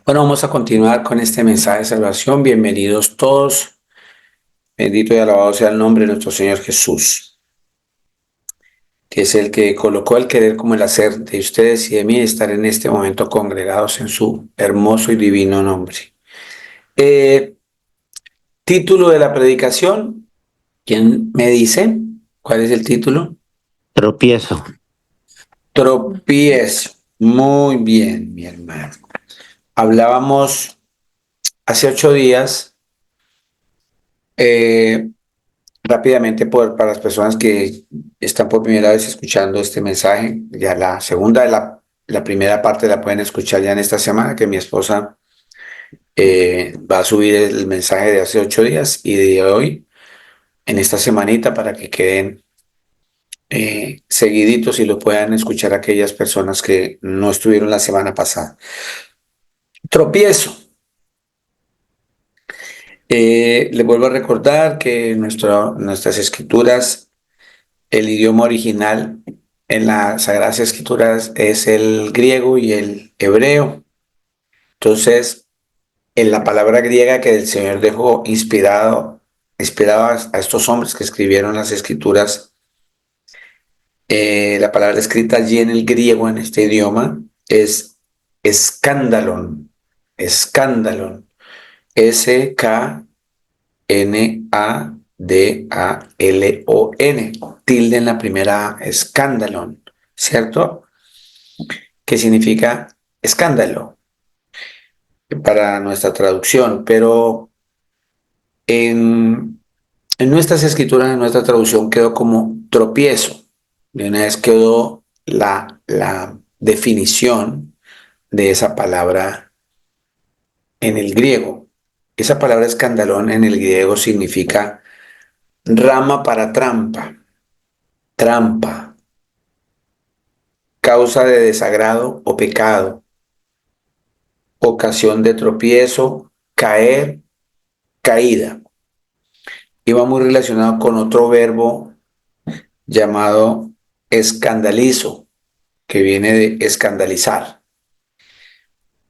Bueno, vamos a continuar con este mensaje de salvación. Bienvenidos todos. Bendito y alabado sea el nombre de nuestro Señor Jesús, que es el que colocó el querer como el hacer de ustedes y de mí estar en este momento congregados en su hermoso y divino nombre. Eh, Título de la predicación. ¿Quién me dice? ¿Cuál es el título? Tropiezo. Tropiezo. Muy bien, mi hermano. Hablábamos hace 8 días. eh, Rápidamente, para las personas que están por primera vez escuchando este mensaje, ya la segunda, la primera parte la pueden escuchar ya en esta semana, que mi esposa va a subir el mensaje de hace 8 días y de hoy, en esta semanita, para que queden seguiditos y lo puedan escuchar aquellas personas que no estuvieron la semana pasada. Tropiezo. Les vuelvo a recordar que nuestras escrituras, el idioma original en las Sagradas Escrituras es el griego y el hebreo. Entonces, en la palabra griega que el Señor dejó inspirado a estos hombres que escribieron las Escrituras, la palabra escrita allí en el griego, en este idioma, es escándalon, escándalon, Sknadalon, tilde en la primera A, escándalon, ¿cierto? Que significa escándalo para nuestra traducción, pero en nuestras escrituras, en nuestra traducción quedó como tropiezo. De una vez quedó la definición de esa palabra en el griego. Esa palabra escandalón en el griego significa rama para trampa, trampa, causa de desagrado o pecado, ocasión de tropiezo, caer, caída. Iba muy relacionado con otro verbo llamado escandalizo, que viene de escandalizar.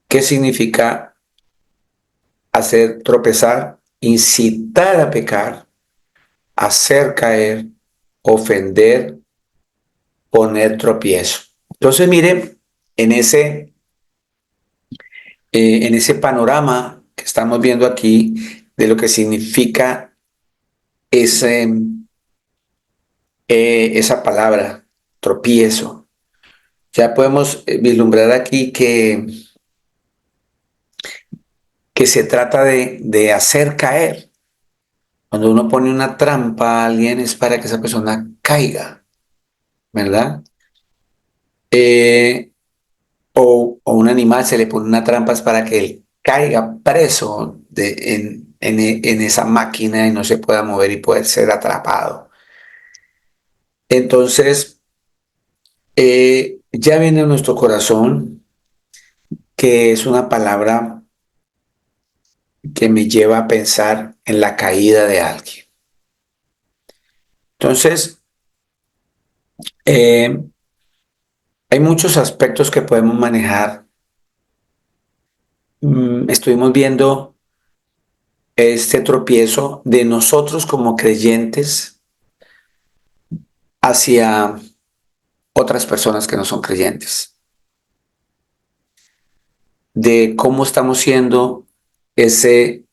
¿Qué significa hacer tropezar? Incitar a pecar, hacer caer, ofender, poner tropiezo. Entonces, miren, en ese panorama que estamos viendo aquí de lo que significa ese, esa palabra, tropiezo, ya podemos vislumbrar aquí que se trata de hacer caer. Cuando uno pone una trampa a alguien es para que esa persona caiga, ¿verdad? Eh, o un animal se le pone una trampa es para que él caiga preso en esa máquina y no se pueda mover y poder ser atrapado. Entonces, ya viene a nuestro corazón que es una palabra que me lleva a pensar en la caída de alguien. Entonces, eh, hay muchos aspectos que podemos manejar. Estuvimos viendo este tropiezo de nosotros como creyentes hacia otras personas que no son creyentes, de cómo estamos siendo ese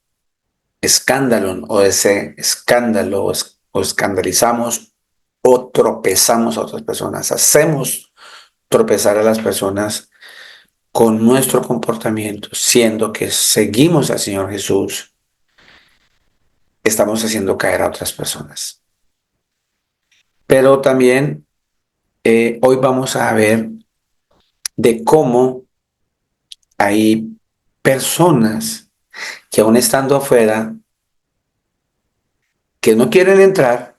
escándalo o ese escándalo o escandalizamos o tropezamos a otras personas, hacemos tropezar a las personas con nuestro comportamiento, siendo que seguimos al Señor Jesús, estamos haciendo caer a otras personas. Pero también hoy vamos a ver de cómo hay personas que aún estando afuera, que no quieren entrar,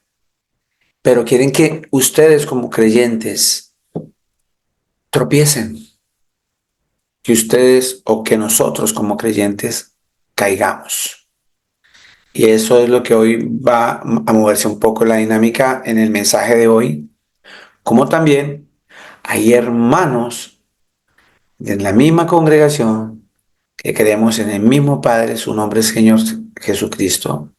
pero quieren que ustedes como creyentes tropiecen, que ustedes o que nosotros como creyentes caigamos. Y eso es lo que hoy va a moverse un poco la dinámica en el mensaje de hoy, como también hay hermanos en la misma congregación que creemos en el mismo Padre, su nombre es Señor Jesucristo,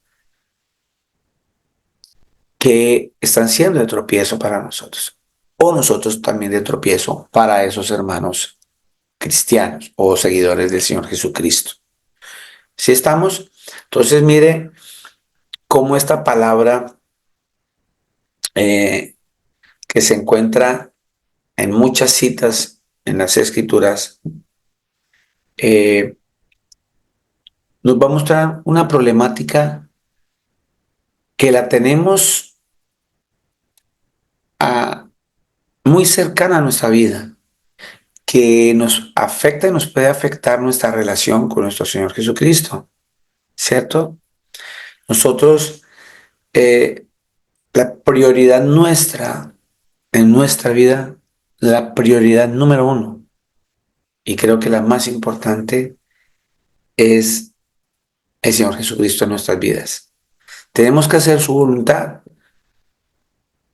que están siendo de tropiezo para nosotros, o nosotros también de tropiezo para esos hermanos cristianos o seguidores del Señor Jesucristo. Si estamos, entonces mire cómo esta palabra eh, que se encuentra en muchas citas en las Escrituras, eh, nos va a mostrar una problemática que la tenemos a, muy cercana a nuestra vida, que nos afecta y nos puede afectar nuestra relación con nuestro Señor Jesucristo, ¿cierto? Nosotros, eh, la prioridad nuestra en nuestra vida, la prioridad número uno, y creo que la más importante, es el Señor Jesucristo en nuestras vidas. Tenemos que hacer su voluntad.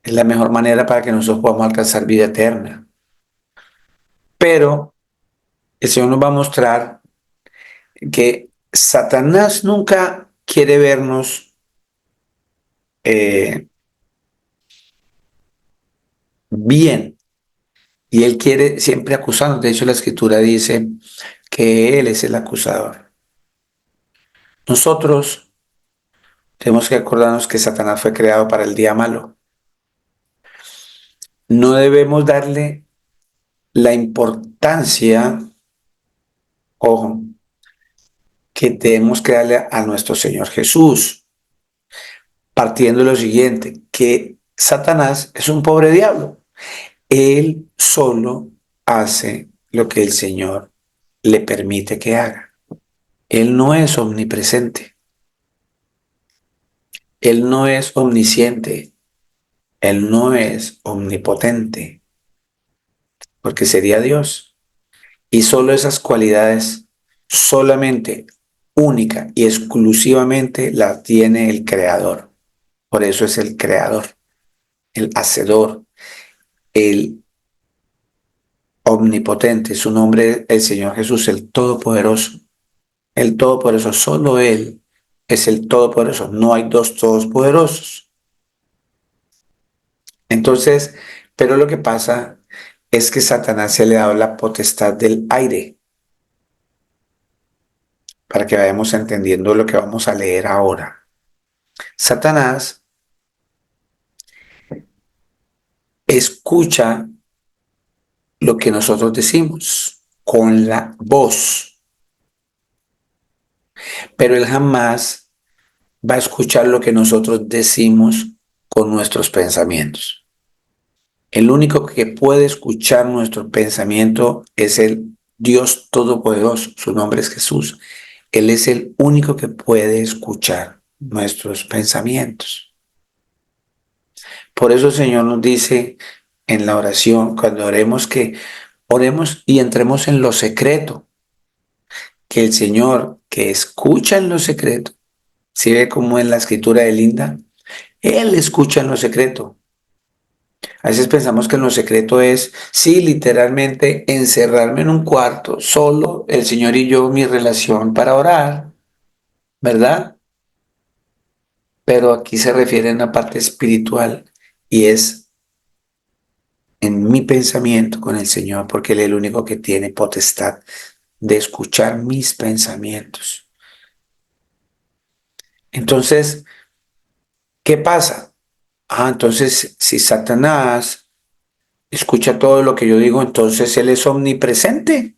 Es la mejor manera para que nosotros podamos alcanzar vida eterna. Pero el Señor nos va a mostrar que Satanás nunca quiere vernos eh, bien. Y él quiere siempre acusarnos. De hecho, la Escritura dice que Él es el acusador. Nosotros tenemos que acordarnos que Satanás fue creado para el día malo. No debemos darle la importancia, ojo, que tenemos que darle a nuestro Señor Jesús, partiendo de lo siguiente, que Satanás es un pobre diablo. Él solo hace lo que el Señor le permite que haga. Él no es omnipresente. Él no es omnisciente. Él no es omnipotente, porque sería Dios. Y solo esas cualidades, solamente, única y exclusivamente las tiene el Creador. Por eso es el Creador, el Hacedor, el Omnipotente. Su nombre es el Señor Jesús, el Todopoderoso. El Todopoderoso, solo Él es el Todopoderoso. No hay dos Todopoderosos. Entonces, pero lo que pasa es que Satanás se le ha dado la potestad del aire, para que vayamos entendiendo lo que vamos a leer ahora. Satanás escucha lo que nosotros decimos con la voz, pero él jamás va a escuchar lo que nosotros decimos con nuestros pensamientos. El único que puede escuchar nuestro pensamiento es el Dios Todopoderoso. Su nombre es Jesús. Él es el único que puede escuchar nuestros pensamientos. Por eso el Señor nos dice en la oración, cuando oremos, que oremos y entremos en lo secreto, que el Señor que escucha en lo secreto, si ve como en la escritura de Linda, Él escucha en lo secreto. A veces pensamos que en lo secreto es, sí, literalmente encerrarme en un cuarto, solo el Señor y yo, mi relación para orar, ¿verdad? Pero aquí se refiere a una parte espiritual y es en mi pensamiento con el Señor, porque Él es el único que tiene potestad de escuchar mis pensamientos. Entonces, ¿qué pasa? Entonces, si Satanás escucha todo lo que yo digo, entonces Él es omnipresente.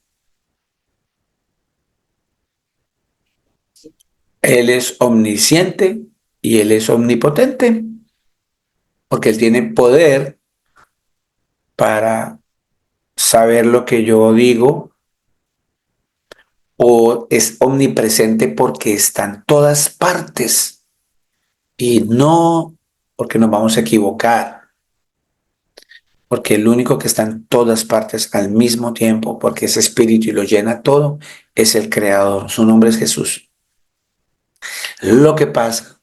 Él es omnisciente y Él es omnipotente, porque Él tiene poder para saber lo que yo digo, o es omnipresente porque está en todas partes y no porque nos vamos a equivocar, porque el único que está en todas partes al mismo tiempo, porque es espíritu y lo llena todo, es el Creador. Su nombre es Jesús. Lo que pasa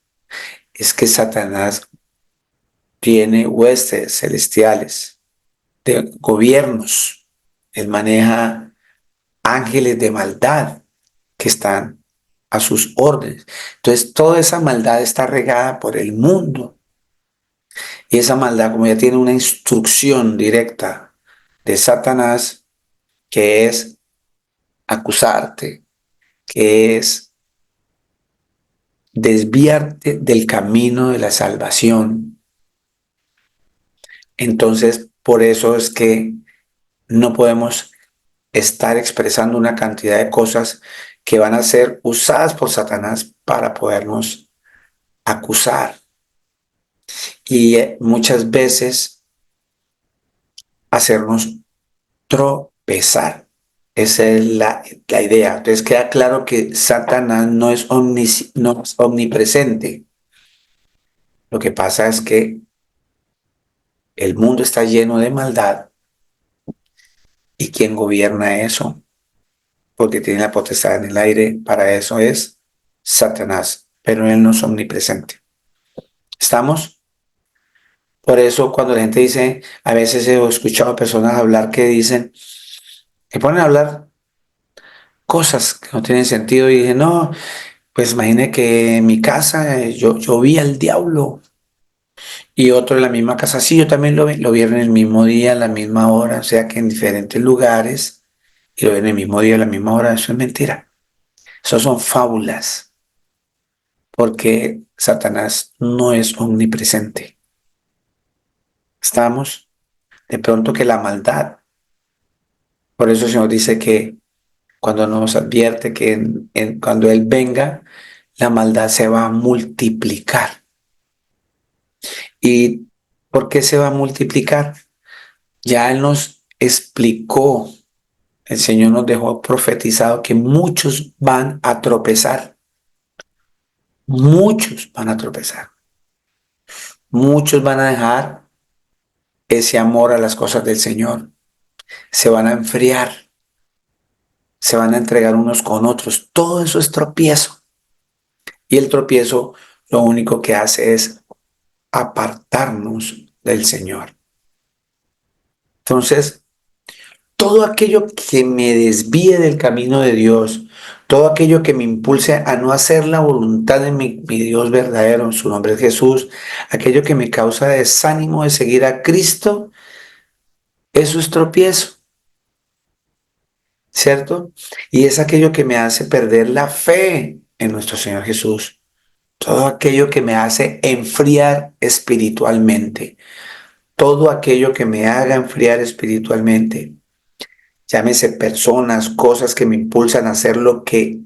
es que Satanás tiene huestes celestiales, de gobiernos. Él maneja ángeles de maldad. que están a sus órdenes. Entonces, toda esa maldad está regada por el mundo. Y esa maldad, como ya tiene una instrucción directa de Satanás, que es acusarte, que es desviarte del camino de la salvación. Entonces, por eso es que no podemos estar expresando una cantidad de cosas que van a ser usadas por Satanás para podernos acusar. Y muchas veces hacernos tropezar. Esa es la idea. Entonces queda claro que Satanás no es, no es omnipresente. Lo que pasa es que el mundo está lleno de maldad y quien gobierna eso, porque tiene la potestad en el aire, para eso es Satanás, pero él no es omnipresente. ¿Estamos? Por eso cuando la gente dice, a veces he escuchado a personas hablar que dicen, que ponen a hablar cosas que no tienen sentido y dicen, no, pues imagine que en mi casa yo vi al diablo y otro en la misma casa, sí, yo también lo vi en el mismo día, a la misma hora, o sea que en diferentes lugares y lo ven en el mismo día, a la misma hora, eso es mentira. Eso son fábulas, porque Satanás no es omnipresente. Estamos de pronto que la maldad, por eso el Señor dice que cuando nos advierte que cuando Él venga, la maldad se va a multiplicar. ¿Y por qué se va a multiplicar? Ya Él nos explicó, el Señor nos dejó profetizado que muchos van a tropezar, muchos van a tropezar, muchos van a dejar ese amor a las cosas del Señor, se van a enfriar, se van a entregar unos con otros, todo eso es tropiezo. Y el tropiezo lo único que hace es apartarnos del Señor. Entonces, todo aquello que me desvíe del camino de Dios, todo aquello que me impulse a no hacer la voluntad de mi Dios verdadero, en su nombre es Jesús, aquello que me causa desánimo de seguir a Cristo, eso es tropiezo, ¿cierto? Y es aquello que me hace perder la fe en nuestro Señor Jesús, todo aquello que me hace enfriar espiritualmente, todo aquello que me haga enfriar espiritualmente. Llámese personas, cosas que me impulsan a hacer lo que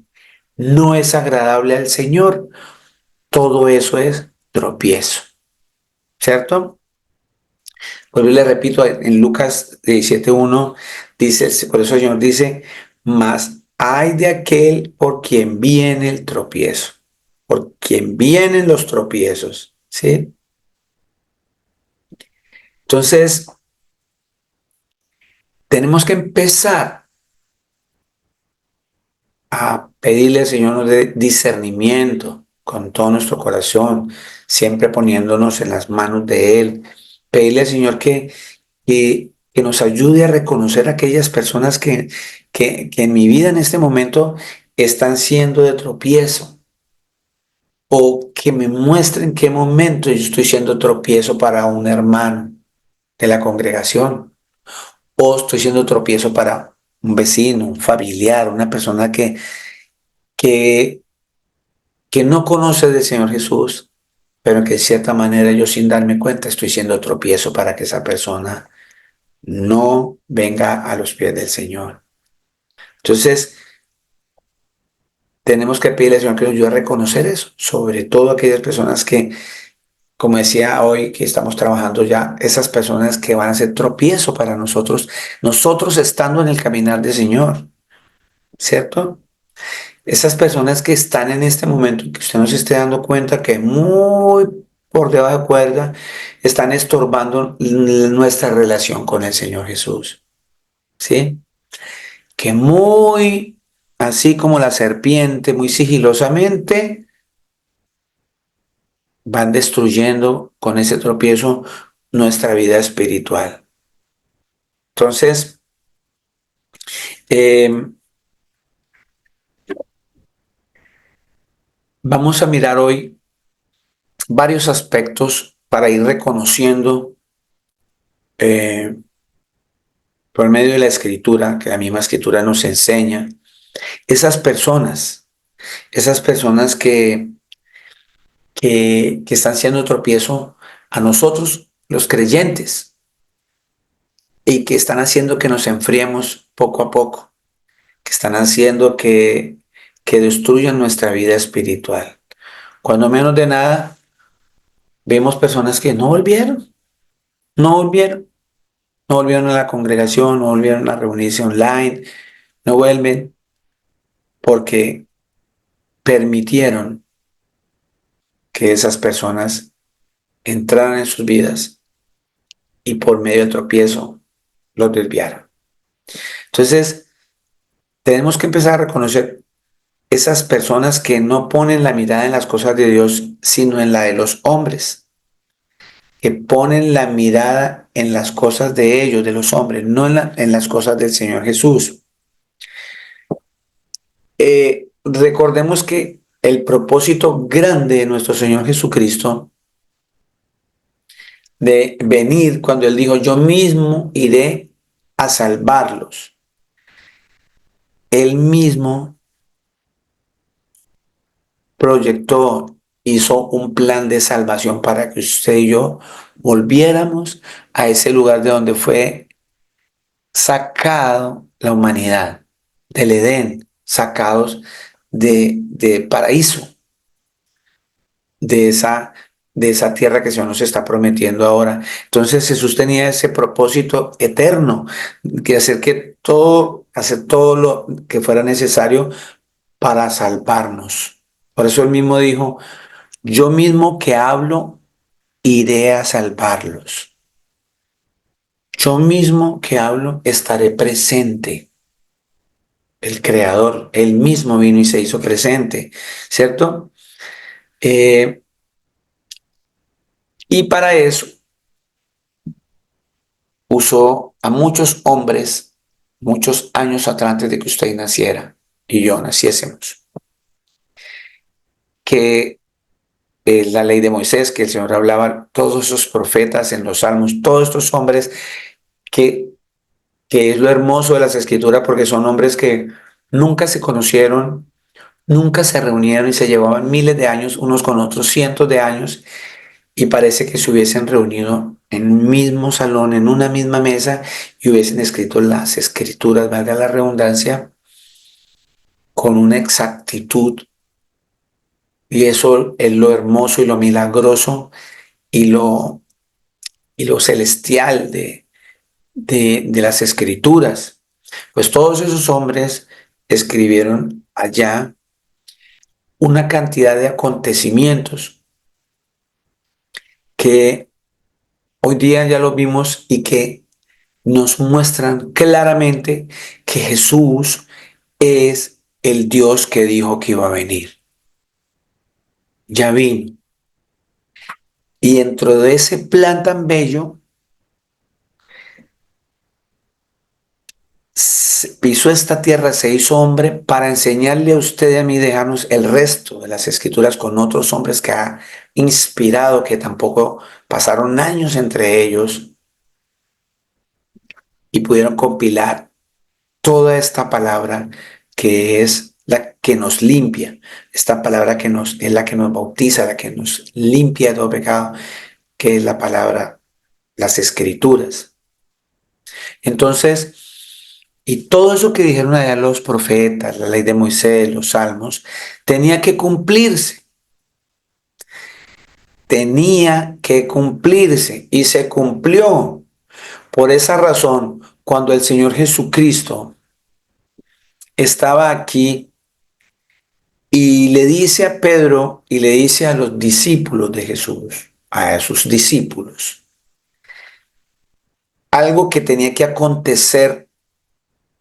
no es agradable al Señor. Todo eso es tropiezo, ¿cierto? Pues yo le repito, en Lucas 17:1 dice, por eso el Señor dice, mas hay de aquel por quien viene el tropiezo, por quien vienen los tropiezos, ¿sí? Entonces, tenemos que empezar a pedirle al Señor nos dé discernimiento con todo nuestro corazón, siempre poniéndonos en las manos de Él. Pedirle al Señor que nos ayude a reconocer a aquellas personas que en mi vida en este momento están siendo de tropiezo o que me muestren en qué momento yo estoy siendo tropiezo para un hermano de la congregación o estoy siendo tropiezo para un vecino, un familiar, una persona que que no conoce del Señor Jesús, pero que de cierta manera yo sin darme cuenta estoy siendo tropiezo para que esa persona no venga a los pies del Señor. Entonces, tenemos que pedirle al Señor que nos ayude a reconocer eso, sobre todo aquellas personas que, como decía hoy, que estamos trabajando ya, esas personas que van a ser tropiezo para nosotros, nosotros estando en el caminar del Señor, ¿cierto? Esas personas que están en este momento, que usted no se esté dando cuenta que muy por debajo de cuerda están estorbando nuestra relación con el Señor Jesús. ¿Sí? Que muy, así como la serpiente, muy sigilosamente, van destruyendo con ese tropiezo nuestra vida espiritual. Entonces, eh, Vamos a mirar hoy varios aspectos para ir reconociendo eh, por medio de la escritura, que la misma escritura nos enseña, esas personas que están siendo tropiezo a nosotros, los creyentes, y que están haciendo que nos enfriemos poco a poco, que están haciendo que destruyan nuestra vida espiritual. Cuando menos de nada, vemos personas que no volvieron, no volvieron a la congregación, no volvieron a reunirse online, no vuelven porque permitieron que esas personas entraran en sus vidas y por medio del tropiezo los desviaron. Entonces, tenemos que empezar a reconocer esas personas que no ponen la mirada en las cosas de Dios, sino en la de los hombres, que ponen la mirada en las cosas de ellos, de los hombres, no en las cosas del Señor Jesús. Recordemos que el propósito grande de nuestro Señor Jesucristo de venir cuando Él dijo, yo mismo iré a salvarlos. Él mismo proyectó, hizo un plan de salvación para que usted y yo volviéramos a ese lugar de donde fue sacado la humanidad, del Edén, sacados de paraíso, de esa tierra que el Señor nos está prometiendo ahora. Entonces Jesús tenía ese propósito eterno, que hacer todo lo que fuera necesario para salvarnos. Por eso él mismo dijo, yo mismo que hablo, iré a salvarlos. Yo mismo que hablo, estaré presente. El Creador, él mismo vino y se hizo presente, ¿cierto? Eh, y para eso usó a muchos hombres muchos años atrás antes de que usted naciera y yo naciésemos. Que la ley de Moisés, que el Señor hablaba, todos esos profetas en los salmos, todos estos hombres que, que es lo hermoso de las escrituras porque son hombres que nunca se conocieron, nunca se reunieron y se llevaban miles de años unos con otros, cientos de años, y parece que se hubiesen reunido en un mismo salón, en una misma mesa, y hubiesen escrito las escrituras, valga la redundancia, con una exactitud. Y eso es lo hermoso y lo milagroso y lo celestial de las escrituras. Pues todos esos hombres escribieron allá una cantidad de acontecimientos que hoy día ya lo vimos y que nos muestran claramente que Jesús es el Dios que dijo que iba a venir. Ya vino. Y dentro de ese plan tan bello, pisó esta tierra, se hizo hombre para enseñarle a usted y a mí, dejarnos el resto de las escrituras con otros hombres que ha inspirado, que tampoco pasaron años entre ellos y pudieron compilar toda esta palabra que es la que nos limpia, esta palabra es la que nos bautiza, la que nos limpia de todo pecado, que es la palabra, las escrituras. Entonces, y todo eso que dijeron allá los profetas, la ley de Moisés, los salmos, tenía que cumplirse, tenía que cumplirse y se cumplió. Por esa razón, cuando el Señor Jesucristo estaba aquí y le dice a Pedro y le dice a los discípulos de Jesús, a sus discípulos, algo que tenía que acontecer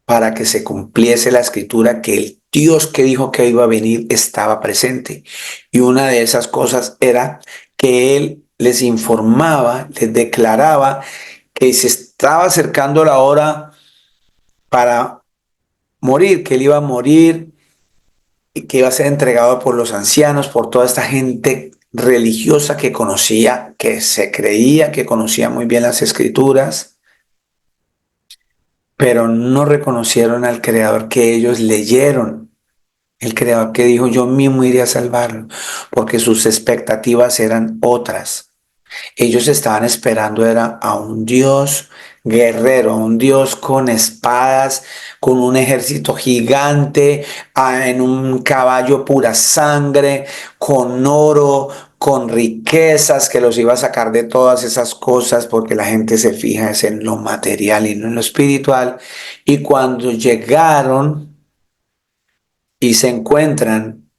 para que se cumpliese la escritura, que el Dios que dijo que iba a venir estaba presente. Y una de esas cosas era que Él les informaba, les declaraba que se estaba acercando la hora para morir, que Él iba a morir que iba a ser entregado por los ancianos, por toda esta gente religiosa que conocía, que se creía que conocía muy bien las escrituras, pero no reconocieron al Creador que ellos leyeron, el Creador que dijo yo mismo iré a salvarlo, porque sus expectativas eran otras. Ellos estaban esperando era a un Dios guerrero, a un Dios con espadas, con un ejército gigante, en un caballo pura sangre, con oro, con riquezas que los iba a sacar de todas esas cosas, porque la gente se fija es en lo material y no en lo espiritual. Y cuando llegaron y se encuentran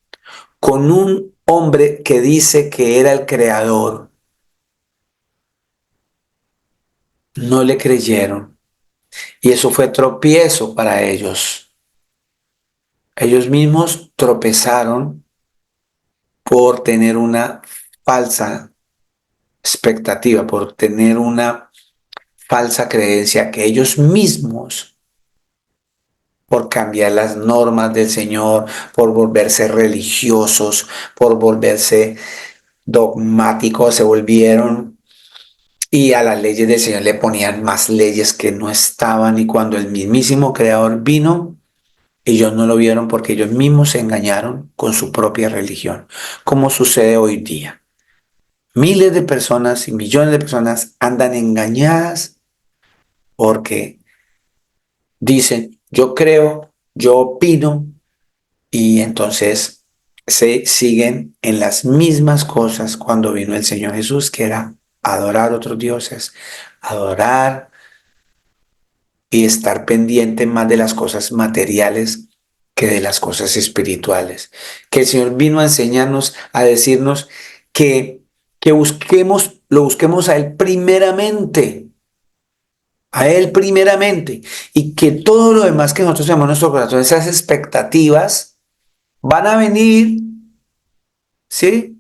con un hombre que dice que era el creador, no le creyeron. Y eso fue tropiezo para ellos. Ellos mismos tropezaron por tener una falsa expectativa, por tener una falsa creencia que ellos mismos, por cambiar las normas del Señor, por volverse religiosos, por volverse dogmáticos, se volvieron y a las leyes del Señor le ponían más leyes que no estaban, y cuando el mismísimo Creador vino, ellos no lo vieron porque ellos mismos se engañaron con su propia religión, como sucede hoy día. Miles de personas y millones de personas andan engañadas porque dicen, yo creo, yo opino, y entonces se siguen en las mismas cosas cuando vino el Señor Jesús, que era adorar a otros dioses, adorar y estar pendiente más de las cosas materiales que de las cosas espirituales. Que el Señor vino a enseñarnos, a decirnos que busquemos, lo busquemos a Él primeramente, y que todo lo demás que nosotros tenemos en nuestro corazón, esas expectativas, van a venir, ¿sí?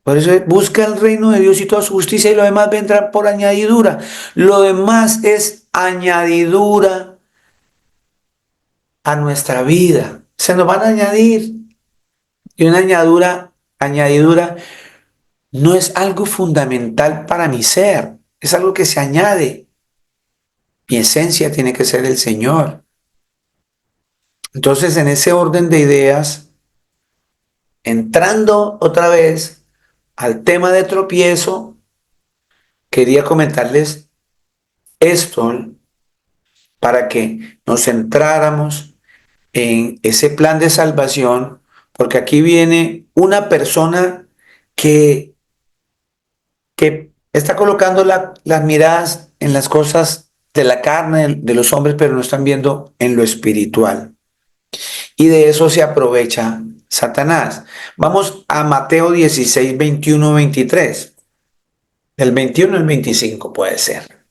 Por eso busca el reino de Dios y toda su justicia, y lo demás vendrá por añadidura. Lo demás es añadidura a nuestra vida. Se nos van a añadir. Y una añadidura no es algo fundamental para mi ser, es algo que se añade. Mi esencia tiene que ser el Señor. Entonces, en ese orden de ideas, entrando otra vez al tema de tropiezo, quería comentarles esto para que nos centráramos en ese plan de salvación, porque aquí viene una persona que, que está colocando las miradas en las cosas de la carne, de los hombres, pero no están viendo en lo espiritual. Y de eso se aprovecha Satanás. Vamos a Mateo 16, 21, 23. Del 21 al 25 puede ser.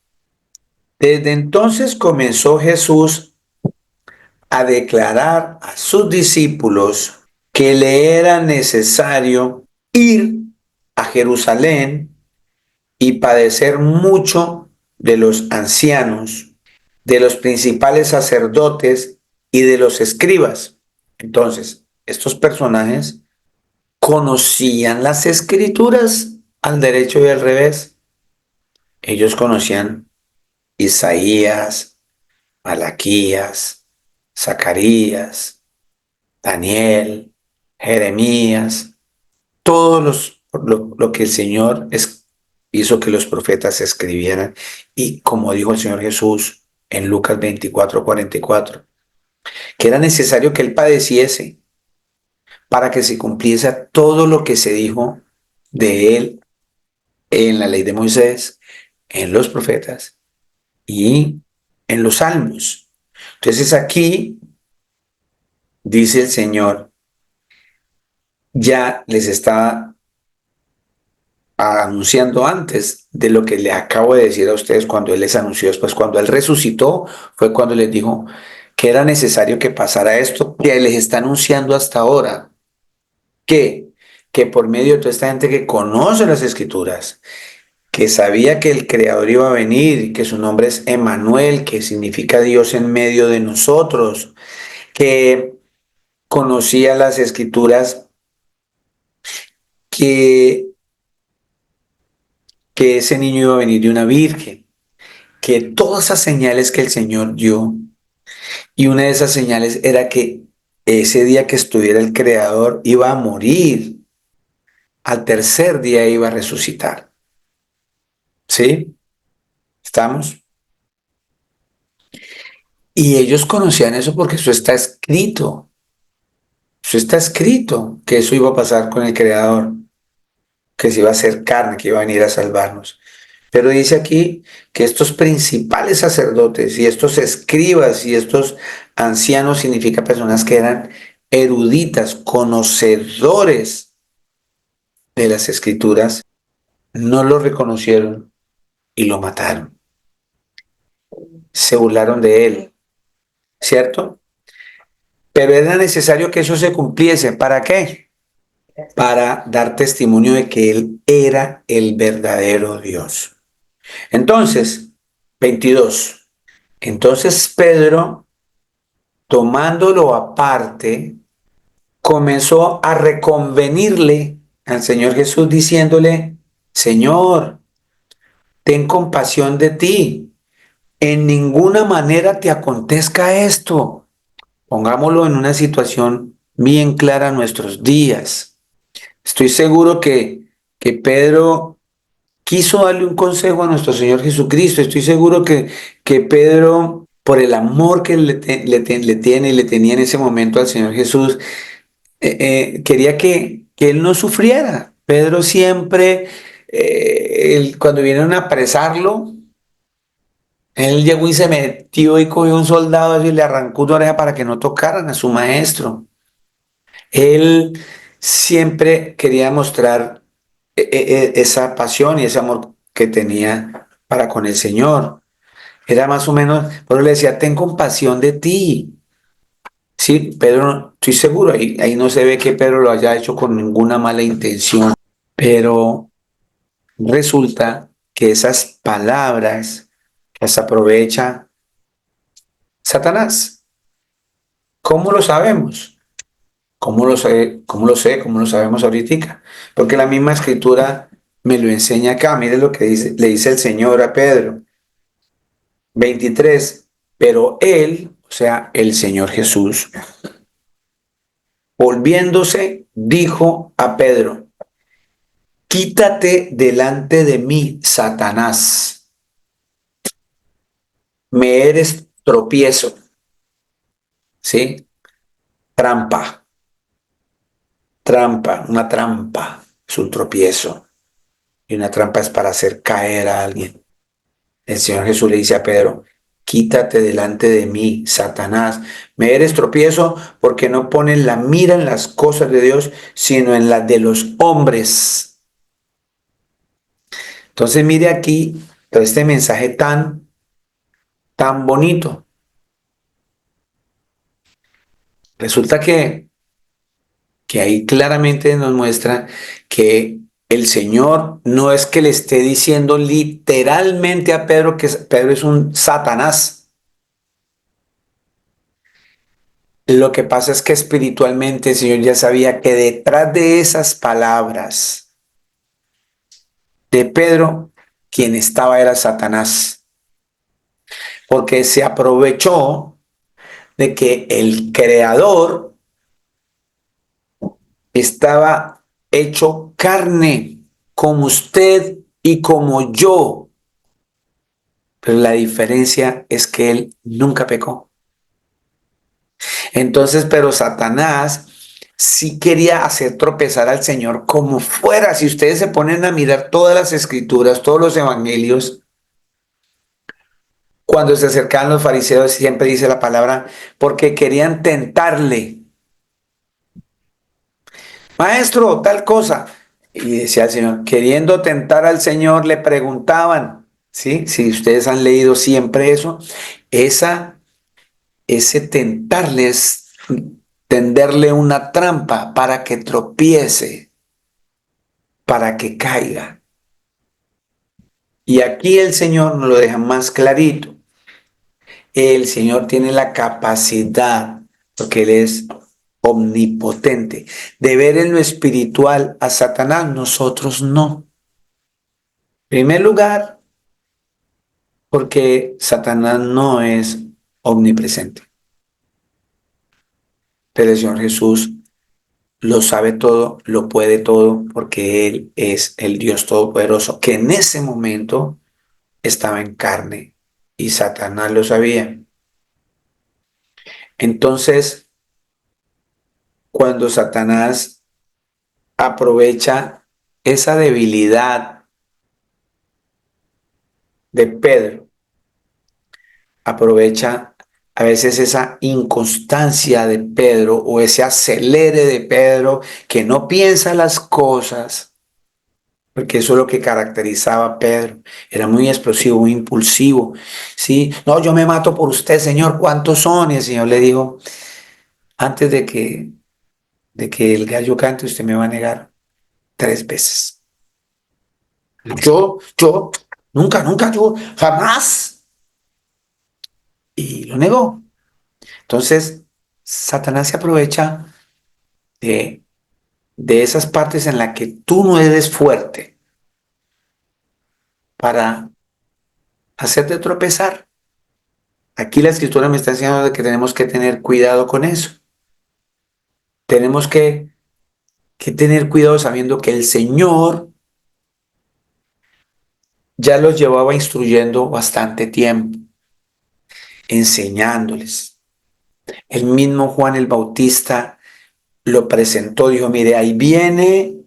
Desde entonces comenzó Jesús a declarar a sus discípulos que le era necesario ir a Jerusalén y padecer mucho de los ancianos, de los principales sacerdotes y de los escribas. Entonces, estos personajes conocían las escrituras al derecho y al revés. Ellos conocían Isaías, Malaquías, Zacarías, Daniel, Jeremías, lo que el Señor hizo que los profetas escribieran, y como dijo el Señor Jesús en Lucas 24, 44, que era necesario que Él padeciese para que se cumpliese todo lo que se dijo de Él en la ley de Moisés, en los profetas y en los salmos. Entonces aquí dice el Señor, ya les estaba anunciando antes de lo que le acabo de decir a ustedes cuando Él les anunció. Después, cuando Él resucitó, fue cuando les dijo que era necesario que pasara esto, que les está anunciando hasta ahora, que, que por medio de toda esta gente que conoce las Escrituras, que sabía que el Creador iba a venir y que su nombre es Emmanuel, que significa Dios en medio de nosotros, que conocía las escrituras que, que ese niño iba a venir de una virgen, que todas esas señales que el Señor dio, y una de esas señales era que ese día que estuviera el Creador iba a morir, al tercer día iba a resucitar. ¿Sí? ¿Estamos? Y ellos conocían eso porque eso está escrito. Eso está escrito, que eso iba a pasar con el Creador, que se iba a hacer carne, que iba a venir a salvarnos. Pero dice aquí que estos principales sacerdotes y estos escribas y estos ancianos significa personas que eran eruditas, conocedores de las escrituras, no lo reconocieron y lo mataron. Se burlaron de él, ¿cierto? Pero era necesario que eso se cumpliese. ¿Para qué? Para dar testimonio de que él era el verdadero Dios. Entonces, 22. Entonces Pedro, tomándolo aparte, comenzó a reconvenirle al Señor Jesús diciéndole, Señor, ten compasión de ti. En ninguna manera te acontezca esto. Pongámoslo en una situación bien clara en nuestros días. Estoy seguro que Pedro quiso darle un consejo a nuestro Señor Jesucristo. Estoy seguro que Pedro, por el amor que le tiene y le tenía en ese momento al Señor Jesús, quería que él no sufriera. Pedro siempre, cuando vinieron a apresarlo, él llegó y se metió y cogió un soldado y le arrancó una oreja para que no tocaran a su maestro. Él siempre quería mostrar esa pasión y ese amor que tenía para con el Señor. Era más o menos, pero le decía, ten compasión de ti. Sí, Pedro, estoy seguro, ahí no se ve que Pedro lo haya hecho con ninguna mala intención, pero resulta que esas palabras las aprovecha Satanás. ¿Cómo lo sabemos? ¿Cómo lo sé? ¿Cómo lo sé? ¿Cómo lo sabemos ahorita? Porque la misma escritura me lo enseña acá. Mire lo que dice, le dice el Señor a Pedro. 23. Pero él, o sea, el Señor Jesús, volviéndose, dijo a Pedro, quítate delante de mí, Satanás. Me eres tropiezo, ¿sí? Trampa, trampa, una trampa es un tropiezo. Y una trampa es para hacer caer a alguien. El Señor Jesús le dice a Pedro, quítate delante de mí, Satanás. Me eres tropiezo porque no pones la mira en las cosas de Dios, sino en las de los hombres. Entonces mire aquí todo este mensaje tan bonito. Resulta que ahí claramente nos muestra que el Señor no es que le esté diciendo literalmente a Pedro que Pedro es un Satanás. Lo que pasa es que espiritualmente el Señor ya sabía que detrás de esas palabras de Pedro, quien estaba era Satanás, porque se aprovechó de que el Creador estaba hecho carne, como usted y como yo, pero la diferencia es que él nunca pecó. Entonces, pero Satanás sí quería hacer tropezar al Señor como fuera. Si ustedes se ponen a mirar todas las escrituras, todos los evangelios, cuando se acercaban los fariseos, siempre dice la palabra, porque querían tentarle. Maestro, tal cosa. Y decía el Señor, queriendo tentar al Señor, le preguntaban, ¿sí? Si ustedes han leído siempre eso, ese tentarle es tenderle una trampa para que tropiece, para que caiga. Y aquí el Señor nos lo deja más clarito. El Señor tiene la capacidad, porque Él es omnipotente. De ver en lo espiritual a Satanás, nosotros no. En primer lugar, porque Satanás no es omnipresente. Pero el Señor Jesús lo sabe todo, lo puede todo, porque Él es el Dios Todopoderoso, que en ese momento estaba en carne y Satanás lo sabía. Entonces, cuando Satanás aprovecha esa debilidad de Pedro, aprovecha a veces esa inconstancia de Pedro o ese acelere de Pedro que no piensa las cosas, porque eso es lo que caracterizaba a Pedro. Era muy explosivo, muy impulsivo. ¿Sí? No, yo me mato por usted, Señor, ¿cuántos son? Y el Señor le dijo, antes de que el gallo cante, usted me va a negar 3 veces. Nunca, nunca, yo, jamás. Y lo negó. Entonces, Satanás se aprovecha de, de esas partes en las que tú no eres fuerte para hacerte tropezar. Aquí la escritura me está enseñando de que tenemos que tener cuidado con eso. Tenemos que tener cuidado sabiendo que el Señor ya los llevaba instruyendo bastante tiempo, enseñándoles. El mismo Juan el Bautista lo presentó, dijo, mire, ahí viene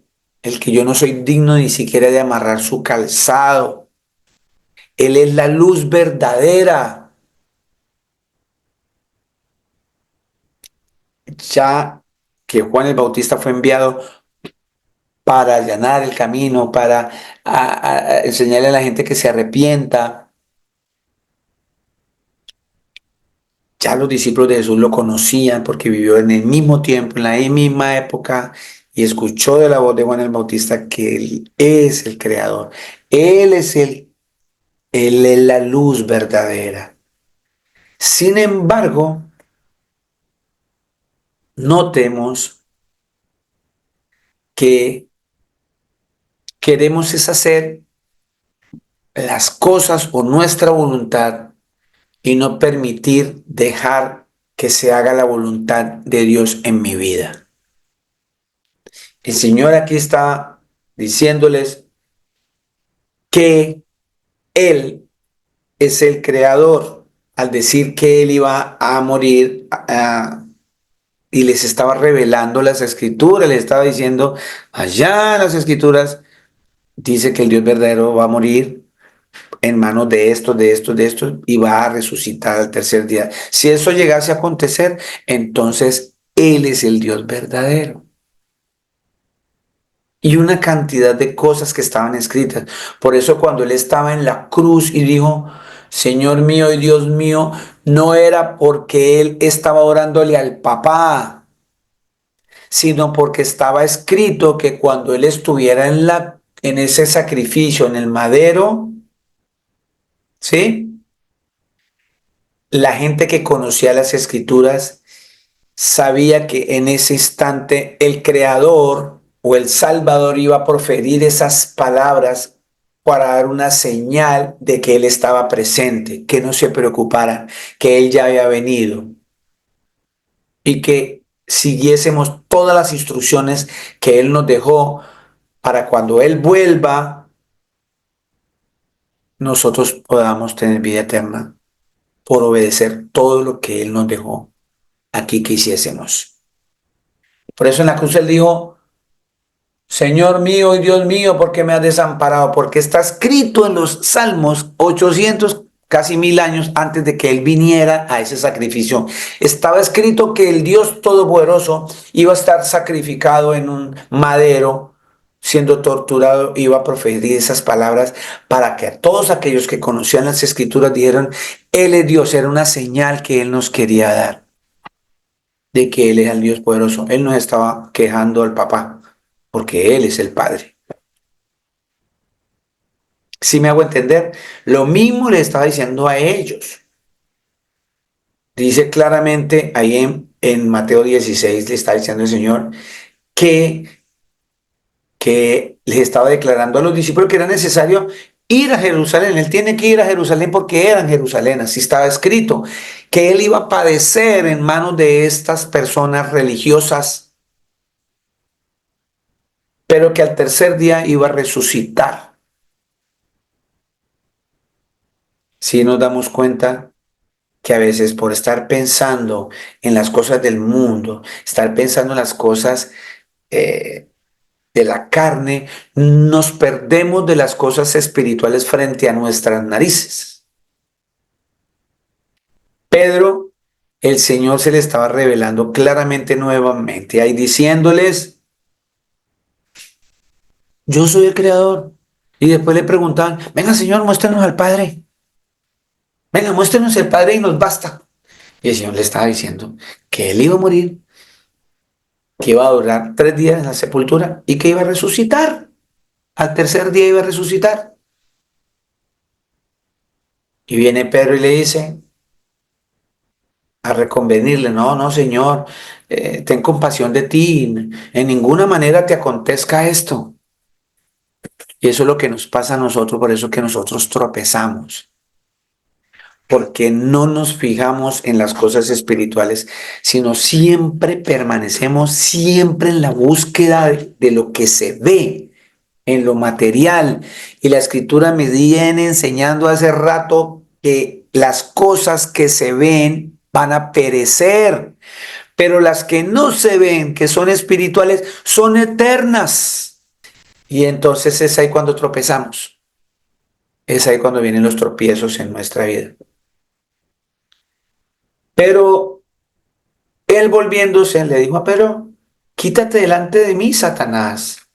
el que yo no soy digno ni siquiera de amarrar su calzado. Él es la luz verdadera. Ya que Juan el Bautista fue enviado para allanar el camino, para a enseñarle a la gente que se arrepienta. Ya los discípulos de Jesús lo conocían porque vivió en el mismo tiempo, en la misma época, y escuchó de la voz de Juan el Bautista que Él es el Creador. Él es Él es la luz verdadera. Sin embargo, notemos que queremos es hacer las cosas por nuestra voluntad y no permitir dejar que se haga la voluntad de Dios en mi vida. El Señor aquí está diciéndoles que Él es el creador al decir que Él iba a morir y les estaba revelando las escrituras, les estaba diciendo, allá en las escrituras dice que el Dios verdadero va a morir en manos de estos, de estos, de estos, y va a resucitar al tercer día. Si eso llegase a acontecer, entonces Él es el Dios verdadero. Y una cantidad de cosas que estaban escritas. Por eso cuando Él estaba en la cruz y dijo, Señor mío y Dios mío, no era porque Él estaba orándole al papá, sino porque estaba escrito que cuando Él estuviera en ese sacrificio, en el madero, ¿sí? La gente que conocía las escrituras sabía que en ese instante el Creador o el Salvador iba a proferir esas palabras para dar una señal de que Él estaba presente, que no se preocuparan, que Él ya había venido y que siguiésemos todas las instrucciones que Él nos dejó para cuando Él vuelva, nosotros podamos tener vida eterna por obedecer todo lo que Él nos dejó aquí que hiciésemos. Por eso en la cruz Él dijo, Señor mío y Dios mío, ¿por qué me has desamparado? Porque está escrito en los Salmos 800, casi 1000 años antes de que Él viniera a ese sacrificio. Estaba escrito que el Dios Todopoderoso iba a estar sacrificado en un madero, siendo torturado, iba a proferir esas palabras para que a todos aquellos que conocían las Escrituras dijeran, Él es Dios, era una señal que Él nos quería dar de que Él es el Dios poderoso. Él no estaba quejando al papá, porque Él es el Padre. Si me hago entender, lo mismo le estaba diciendo a ellos. Dice claramente ahí en Mateo 16 le está diciendo el Señor que, que les estaba declarando a los discípulos que era necesario ir a Jerusalén. Él tiene que ir a Jerusalén porque era en Jerusalén, así estaba escrito, que él iba a padecer en manos de estas personas religiosas, pero que al tercer día iba a resucitar. Si nos damos cuenta que a veces por estar pensando en las cosas del mundo, estar pensando en las cosas eh, de la carne, nos perdemos de las cosas espirituales frente a nuestras narices. Pedro, el Señor se le estaba revelando claramente nuevamente, ahí diciéndoles, yo soy el creador. Y después le preguntaban, venga Señor, muéstrenos al Padre. Venga, muéstrenos el Padre y nos basta. Y el Señor le estaba diciendo que él iba a morir, que iba a durar 3 días en la sepultura y que iba a resucitar. Al tercer día iba a resucitar. Y viene Pedro y le dice a reconvenirle, no, no, Señor, ten compasión de ti, en ninguna manera te acontezca esto. Y eso es lo que nos pasa a nosotros, por eso que nosotros tropezamos, porque no nos fijamos en las cosas espirituales, sino siempre permanecemos siempre en la búsqueda de lo que se ve, en lo material. Y la escritura me viene enseñando hace rato que las cosas que se ven van a perecer, pero las que no se ven, que son espirituales, son eternas. Y entonces es ahí cuando tropezamos, es ahí cuando vienen los tropiezos en nuestra vida. Pero él volviéndose le dijo a Pedro, quítate delante de mí, Satanás.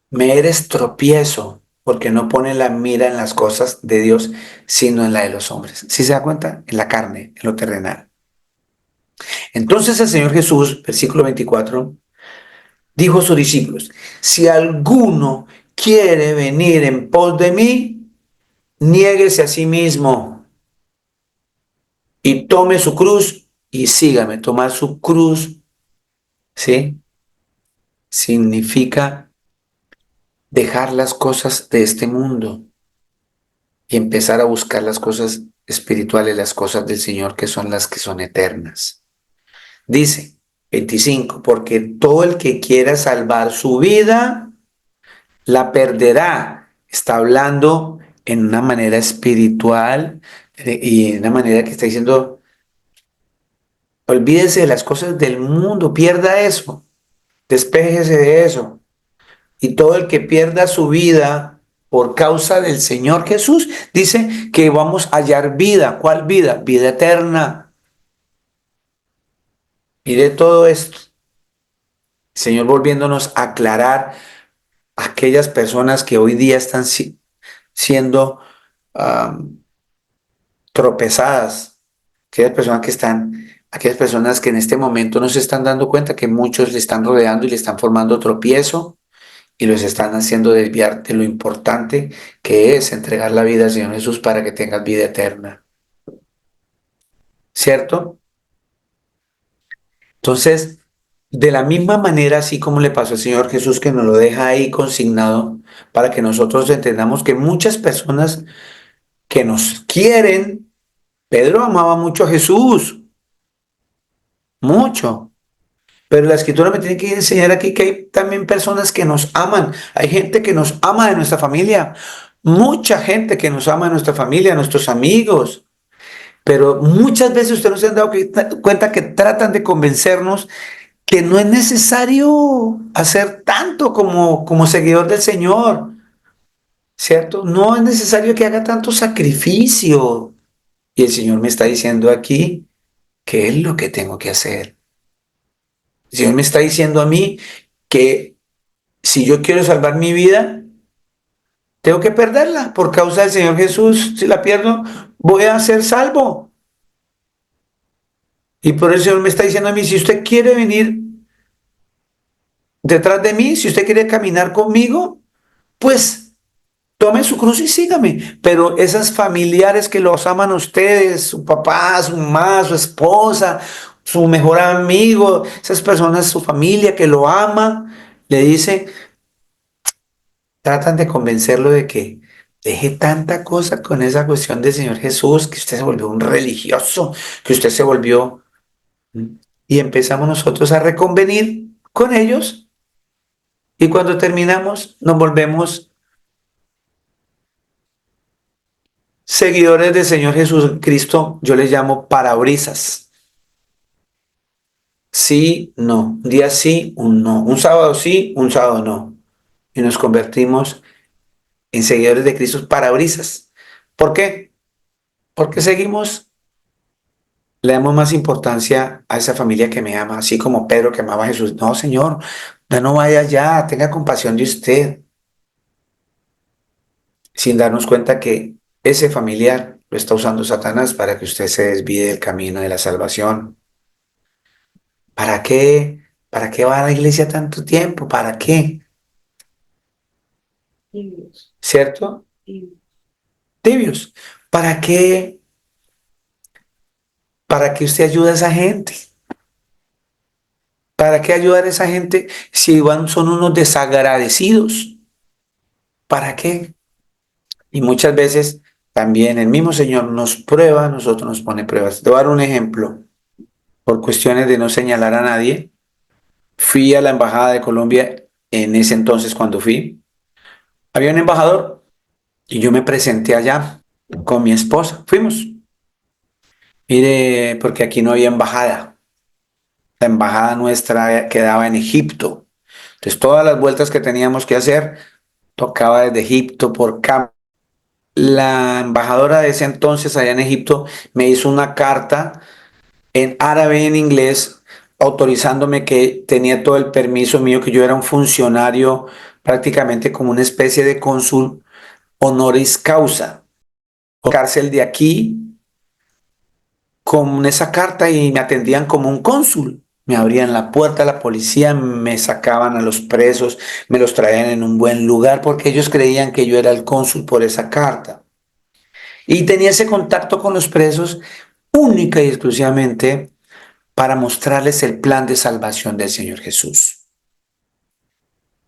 Me eres tropiezo porque no pone la mira en las cosas de Dios, sino en la de los hombres. ¿Sí se da cuenta? En la carne, en lo terrenal. Entonces el Señor Jesús, versículo 24, dijo a sus discípulos, si alguno quiere venir en pos de mí, niéguese a sí mismo y tome su cruz y sígame. Tomar su cruz, ¿sí? Significa dejar las cosas de este mundo y empezar a buscar las cosas espirituales, las cosas del Señor, que son las que son eternas. Dice 25, porque todo el que quiera salvar su vida, la perderá. Está hablando en una manera espiritual y en una manera que está diciendo, olvídese de las cosas del mundo, pierda eso, despéjese de eso. Y todo el que pierda su vida por causa del Señor Jesús, dice que vamos a hallar vida. ¿Cuál vida? Vida eterna. Y de todo esto, el Señor volviéndonos a aclarar a aquellas personas que hoy día están siendo um, tropezadas, aquellas personas que en este momento no se están dando cuenta que muchos le están rodeando y le están formando tropiezo y los están haciendo desviar de lo importante que es entregar la vida al Señor Jesús para que tengas vida eterna. ¿Cierto? Entonces, de la misma manera, así como le pasó al Señor Jesús, que nos lo deja ahí consignado para que nosotros entendamos que muchas personas que nos quieren, Pedro amaba mucho a Jesús, mucho. Pero la escritura me tiene que enseñar aquí que hay también personas que nos aman. Hay gente que nos ama de nuestra familia. Mucha gente que nos ama de nuestra familia, nuestros amigos. Pero muchas veces ustedes no se han dado cuenta que tratan de convencernos que no es necesario hacer tanto como seguidor del Señor. ¿Cierto? No es necesario que haga tanto sacrificio. Y el Señor me está diciendo aquí que es lo que tengo que hacer. El Señor me está diciendo a mí que si yo quiero salvar mi vida, tengo que perderla por causa del Señor Jesús. Si la pierdo, voy a ser salvo. Y por eso el Señor me está diciendo a mí, si usted quiere venir detrás de mí, si usted quiere caminar conmigo, pues tome su cruz y sígame. Pero esas familiares que los aman a ustedes, su papá, su mamá, su esposa, su mejor amigo, esas personas, su familia que lo ama, le dice, tratan de convencerlo de que deje tanta cosa con esa cuestión del Señor Jesús, que usted se volvió un religioso, que usted se volvió... Y empezamos nosotros a reconvenir con ellos y cuando terminamos nos volvemos seguidores del Señor Jesucristo, yo les llamo parabrisas. Sí, no. Un día sí, un no. Un sábado sí, un sábado no. Y nos convertimos en seguidores de Cristo parabrisas. ¿Por qué? Porque seguimos, le damos más importancia a esa familia que me ama, así como Pedro que amaba a Jesús. No, Señor, ya no vaya allá, tenga compasión de usted, sin darnos cuenta que ese familiar lo está usando Satanás para que usted se desvíe del camino de la salvación. ¿Para qué? ¿Para qué va a la iglesia tanto tiempo? ¿Para qué? ¿Cierto? Tibios. ¿Para qué? ¿Para qué usted ayuda a esa gente? ¿Para qué ayudar a esa gente si son unos desagradecidos? ¿Para qué? Y muchas veces también el mismo Señor nos prueba, a nosotros nos pone pruebas. Te voy a dar un ejemplo. Por cuestiones de no señalar a nadie, fui a la Embajada de Colombia en ese entonces cuando fui. Había un embajador y yo me presenté allá con mi esposa. Fuimos. Mire, porque aquí no había embajada. La embajada nuestra quedaba en Egipto. Entonces, todas las vueltas que teníamos que hacer, tocaba desde Egipto por campo. La embajadora de ese entonces allá en Egipto me hizo una carta en árabe y en inglés autorizándome que tenía todo el permiso mío, que yo era un funcionario prácticamente como una especie de cónsul honoris causa. Cárcel de aquí con esa carta y me atendían como un cónsul. Me abrían la puerta a la policía, me sacaban a los presos, me los traían en un buen lugar porque ellos creían que yo era el cónsul por esa carta. Y tenía ese contacto con los presos única y exclusivamente para mostrarles el plan de salvación del Señor Jesús.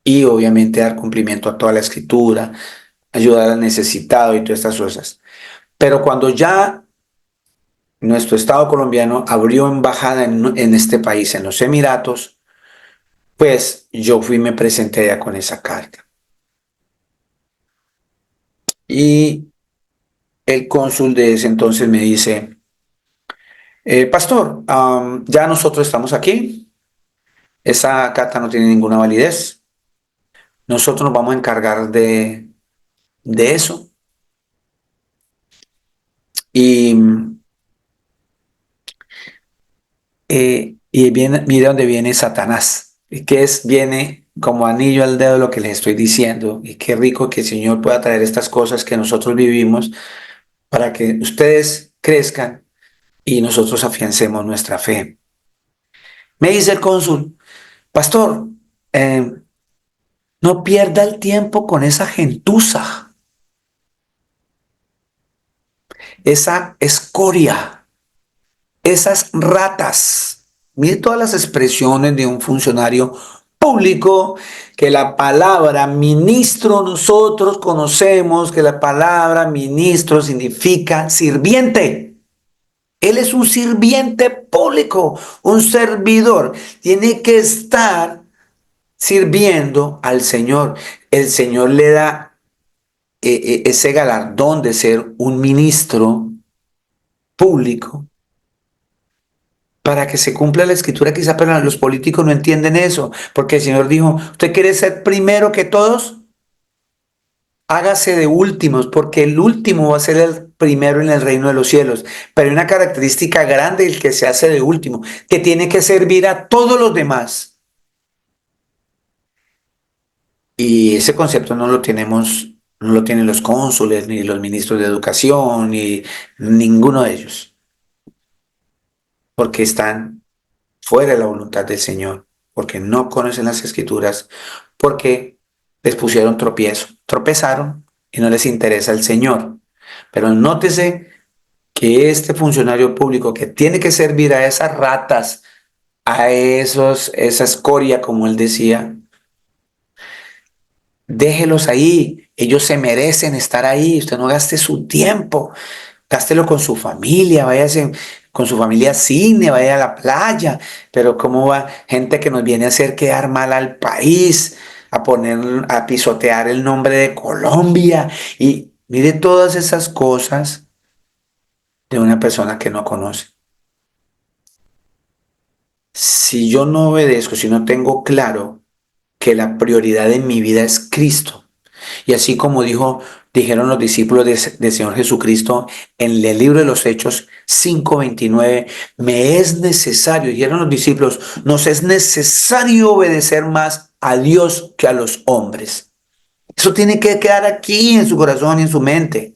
Y obviamente dar cumplimiento a toda la escritura, ayudar al necesitado y todas estas cosas. Pero cuando ya nuestro Estado colombiano abrió embajada en este país, en los Emiratos, pues yo fui y me presenté ya con esa carta. Y el cónsul de ese entonces me dice, pastor, ya nosotros estamos aquí, esa carta no tiene ninguna validez, nosotros nos vamos a encargar de eso. Y, y viene, mire dónde viene Satanás, que viene como anillo al dedo lo que les estoy diciendo, y qué rico que el Señor pueda traer estas cosas que nosotros vivimos para que ustedes crezcan y nosotros afiancemos nuestra fe. Me dice el cónsul, pastor, eh, no pierda el tiempo con esa gentuza, esa escoria, esas ratas. Mire todas las expresiones de un funcionario público, que la palabra ministro nosotros conocemos que la palabra ministro significa sirviente. Él es un sirviente público, un servidor. Tiene que estar sirviendo al Señor. El Señor le da ese galardón de ser un ministro público para que se cumpla la escritura quizá, pero los políticos no entienden eso, porque el Señor dijo, ¿usted quiere ser primero que todos? Hágase de últimos, porque el último va a ser el primero en el reino de los cielos. Pero hay una característica grande del que se hace de último, que tiene que servir a todos los demás. Y ese concepto no lo tenemos, no lo tienen los cónsules, ni los ministros de educación, ni ninguno de ellos, porque están fuera de la voluntad del Señor, porque no conocen las escrituras, porque les pusieron tropiezo, tropezaron y no les interesa el Señor. Pero nótese que este funcionario público que tiene que servir a esas ratas, esa escoria, como él decía, déjelos ahí. Ellos se merecen estar ahí. Usted no gaste su tiempo. Gástelo con su familia, váyase con su familia a cine, vaya a la playa. Pero cómo va gente que nos viene a hacer quedar mal al país, a poner, a pisotear el nombre de Colombia. Y mire todas esas cosas de una persona que no conoce. Si yo no obedezco, si no tengo claro que la prioridad en mi vida es Cristo, y así como dijeron los discípulos del Señor Jesucristo en el libro de los Hechos 5:29, me es necesario, dijeron los discípulos, nos es necesario obedecer más a Dios que a los hombres. Eso tiene que quedar aquí en su corazón y en su mente.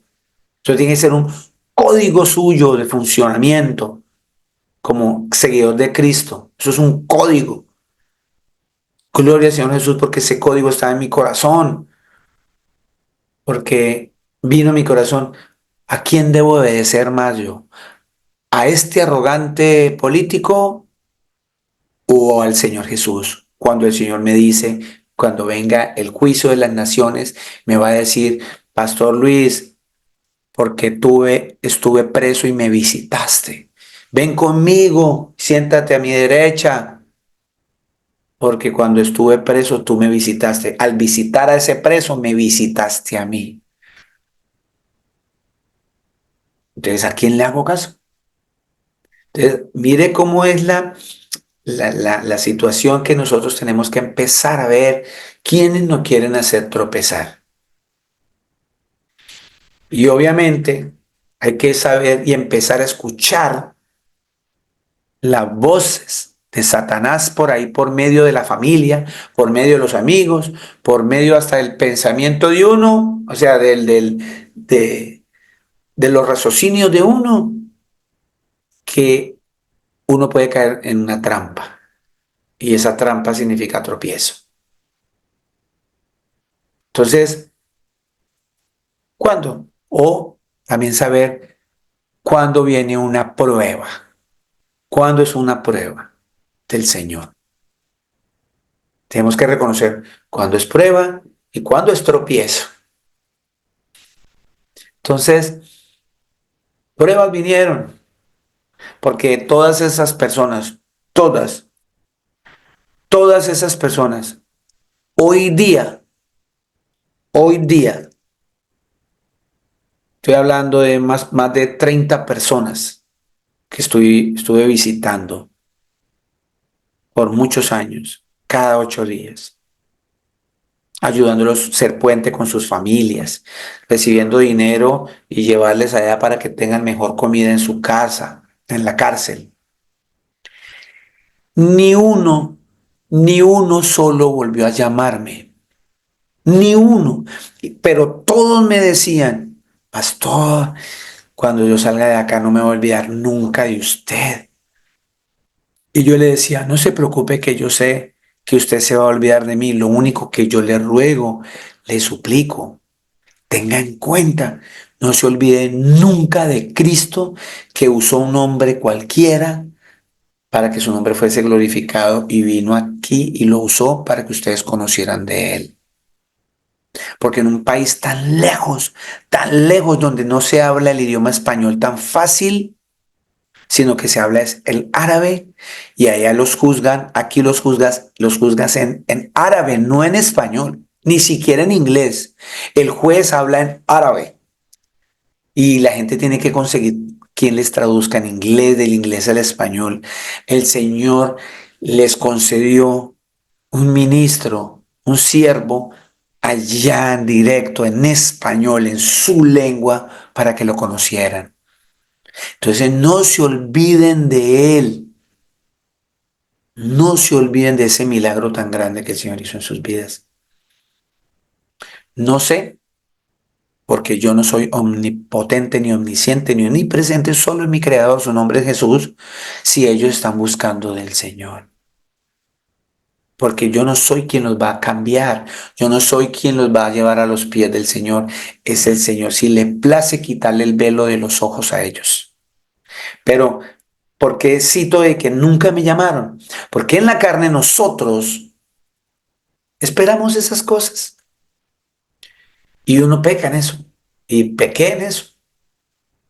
Eso tiene que ser un código suyo de funcionamiento como seguidor de Cristo. Eso es un código. Gloria al Señor Jesús porque ese código está en mi corazón, porque vino a mi corazón. ¿A quién debo obedecer más yo? ¿A este arrogante político o al Señor Jesús? Cuando el Señor me dice, cuando venga el juicio de las naciones, me va a decir, Pastor Luis, porque estuve preso y me visitaste. Ven conmigo, siéntate a mi derecha, porque cuando estuve preso tú me visitaste. Al visitar a ese preso, me visitaste a mí. Entonces, ¿a quién le hago caso? Entonces, mire cómo es la situación que nosotros tenemos que empezar a ver quiénes nos quieren hacer tropezar. Y obviamente hay que saber y empezar a escuchar las voces de Satanás por ahí, por medio de la familia, por medio de los amigos, por medio hasta del pensamiento de uno, o sea, de los raciocinios de uno, que uno puede caer en una trampa. Y esa trampa significa tropiezo. Entonces, ¿cuándo? O también saber cuándo viene una prueba. ¿Cuándo es una prueba del Señor? Tenemos que reconocer cuándo es prueba y cuándo es tropiezo. Entonces, pruebas vinieron porque todas esas personas, todas, todas esas personas, hoy día, hoy día, estoy hablando de más de 30 personas que estuve visitando por muchos años, cada 8 días, ayudándolos a ser puente con sus familias, recibiendo dinero y llevarles allá para que tengan mejor comida en su casa, en la cárcel. Ni uno, ni uno solo volvió a llamarme, ni uno, pero todos me decían, Pastor, cuando yo salga de acá no me voy a olvidar nunca de usted. Y yo le decía, no se preocupe que yo sé que usted se va a olvidar de mí. Lo único que yo le ruego, le suplico, tenga en cuenta, no se olvide nunca de Cristo que usó un nombre cualquiera para que su nombre fuese glorificado y vino aquí y lo usó para que ustedes conocieran de él. Porque en un país tan lejos donde no se habla el idioma español tan fácil, sino que se habla es el árabe y allá los juzgan, aquí los juzgas en árabe, no en español, ni siquiera en inglés. El juez habla en árabe y la gente tiene que conseguir quien les traduzca en inglés, del inglés al español. El Señor les concedió un ministro, un siervo, allá en directo, en español, en su lengua, para que lo conocieran. Entonces no se olviden de Él. No se olviden de ese milagro tan grande que el Señor hizo en sus vidas. No sé, porque yo no soy omnipotente, ni omnisciente, ni omnipresente, solo es mi Creador, su nombre es Jesús, si ellos están buscando del Señor. porque yo no soy quien los va a cambiar, yo no soy quien los va a llevar a los pies del Señor, es el Señor. Si le place quitarle el velo de los ojos a ellos. Pero, ¿por qué cito de que nunca me llamaron? Porque en la carne nosotros esperamos esas cosas y uno peca en eso, y pequé en eso,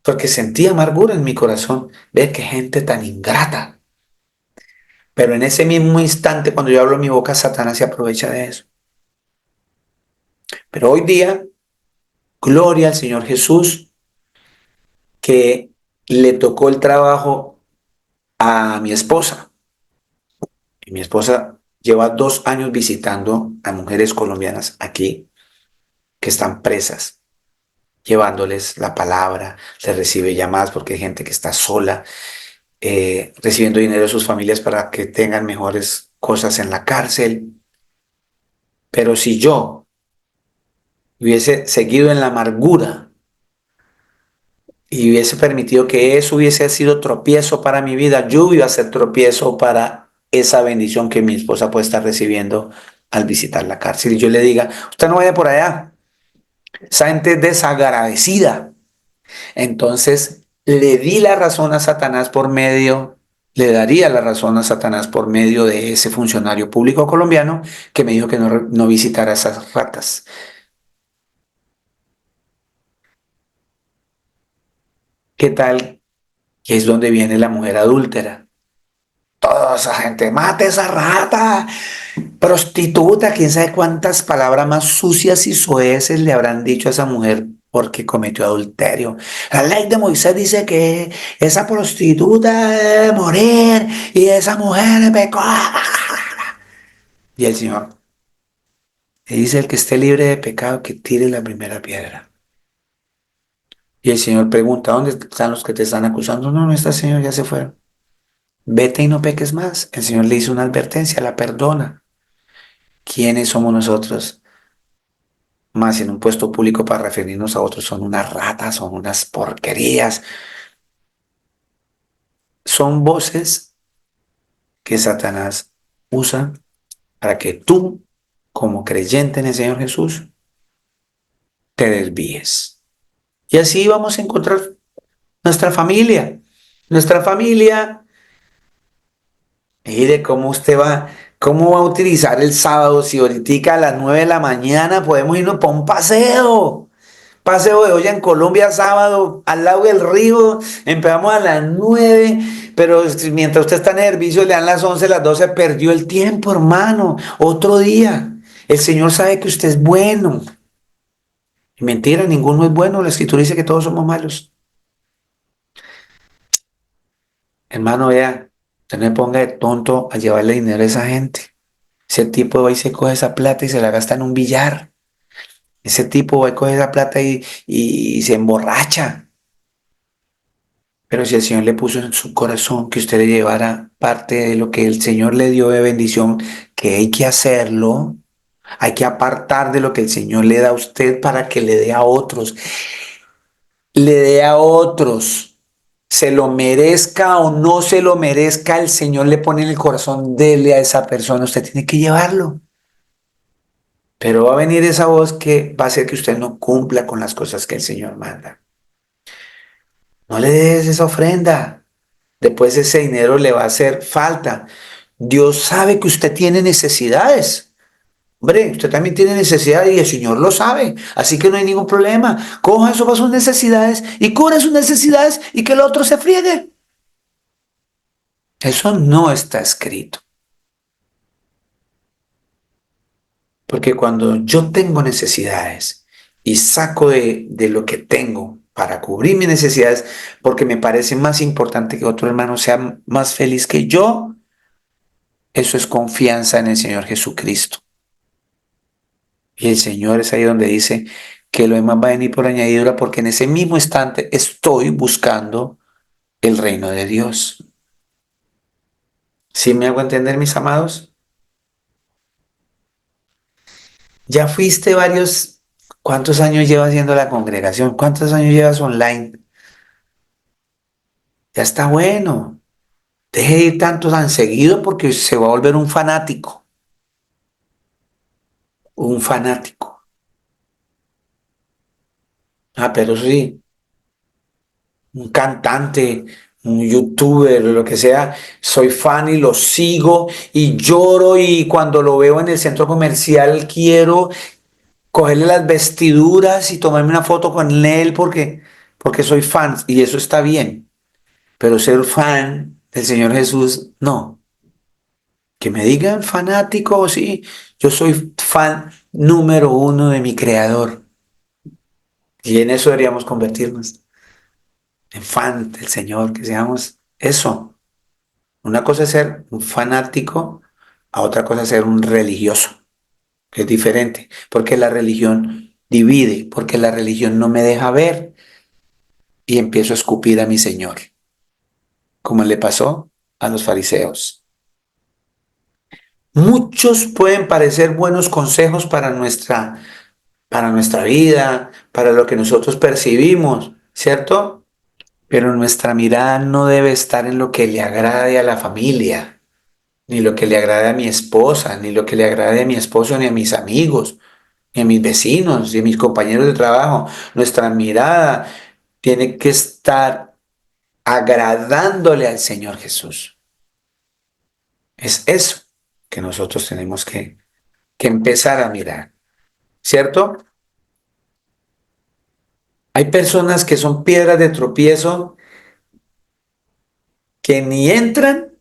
porque sentí amargura en mi corazón ver que gente tan ingrata. Pero en ese mismo instante, cuando yo abro mi boca, Satanás se aprovecha de eso. Pero hoy día, gloria al Señor Jesús, que le tocó el trabajo a mi esposa. Y mi esposa lleva 2 años visitando a mujeres colombianas aquí que están presas, llevándoles la palabra, les recibe llamadas porque hay gente que está sola, recibiendo dinero de sus familias para que tengan mejores cosas en la cárcel. Pero si yo hubiese seguido en la amargura y hubiese permitido que eso hubiese sido tropiezo para mi vida, yo iba a ser tropiezo para esa bendición que mi esposa puede estar recibiendo al visitar la cárcel. Y yo le diga, usted no vaya por allá, esa gente es desagradecida. Entonces le di la razón a Satanás por medio, le daría la razón a Satanás por medio de ese funcionario público colombiano que me dijo que no visitara esas ratas. ¿Qué tal? Que es donde viene la mujer adúltera. Toda esa gente, mate esa rata, prostituta, quién sabe cuántas palabras más sucias y soeces le habrán dicho a esa mujer porque cometió adulterio. La ley de Moisés dice que esa prostituta debe morir y esa mujer pecó. Y el Señor le dice: el que esté libre de pecado, que tire la primera piedra. Y el Señor pregunta: ¿dónde están los que te están acusando? No, no está, Señor, ya se fueron. Vete y no peques más. El Señor le hizo una advertencia, la perdona. ¿Quiénes somos nosotros? Más en un puesto público para referirnos a otros, son unas ratas, son unas porquerías. Son voces que Satanás usa para que tú, como creyente en el Señor Jesús, te desvíes. Y así vamos a encontrar nuestra familia. Nuestra familia, mire cómo va a utilizar el sábado si ahorita a las 9 de la mañana podemos irnos para un paseo. Paseo de olla en Colombia sábado, al lado del río, empezamos a las 9, pero mientras usted está en el servicio le dan las 11, las 12, perdió el tiempo, hermano. Otro día. El Señor sabe que usted es bueno. Y mentira, ninguno es bueno. La Escritura dice que todos somos malos. Hermano, vea, usted no me ponga de tonto a llevarle dinero a esa gente. Ese tipo va y se coge esa plata y se la gasta en un billar. Ese tipo va y coge esa plata y se emborracha. Pero si el Señor le puso en su corazón que usted le llevara parte de lo que el Señor le dio de bendición, que hay que hacerlo, hay que apartar de lo que el Señor le da a usted para que le dé a otros. Le dé a otros. Se lo merezca o no se lo merezca, el Señor le pone en el corazón, dele a esa persona, usted tiene que llevarlo. Pero va a venir esa voz que va a hacer que usted no cumpla con las cosas que el Señor manda. No le des esa ofrenda. Después ese dinero le va a hacer falta. Dios sabe que usted tiene necesidades. Hombre, usted también tiene necesidades y el Señor lo sabe. Así que no hay ningún problema. Coja eso para sus necesidades y cubra sus necesidades y que el otro se friegue. Eso no está escrito. Porque cuando yo tengo necesidades y saco de lo que tengo para cubrir mis necesidades, porque me parece más importante que otro hermano sea más feliz que yo, eso es confianza en el Señor Jesucristo. Y el Señor es ahí donde dice que lo demás va a venir por añadidura, porque en ese mismo instante estoy buscando el reino de Dios. ¿Sí me hago entender, mis amados? Ya fuiste varios. ¿Cuántos años llevas haciendo la congregación? ¿Cuántos años llevas online? Ya está bueno. Deje de ir tanto tan seguido porque se va a volver un fanático. un fanático. Ah, pero sí, un cantante, un youtuber, lo que sea, soy fan y lo sigo y lloro y cuando lo veo en el centro comercial quiero cogerle las vestiduras y tomarme una foto con él porque soy fan y eso está bien, pero ser fan del Señor Jesús, no. Que me digan fanático, sí, yo soy fan número uno de mi creador y en eso deberíamos convertirnos, en fan del Señor, que seamos eso. Una cosa es ser un fanático, a otra cosa es ser un religioso, que es diferente, porque la religión divide, porque la religión no me deja ver y empiezo a escupir a mi Señor, como le pasó a los fariseos. Muchos pueden parecer buenos consejos para nuestra vida, para lo que nosotros percibimos, ¿cierto? Pero nuestra mirada no debe estar en lo que le agrade a la familia, ni lo que le agrade a mi esposa, ni lo que le agrade a mi esposo, ni a mis amigos, ni a mis vecinos, ni a mis compañeros de trabajo. Nuestra mirada tiene que estar agradándole al Señor Jesús. Es eso que nosotros tenemos que empezar a mirar, ¿cierto? Hay personas que son piedras de tropiezo que ni entran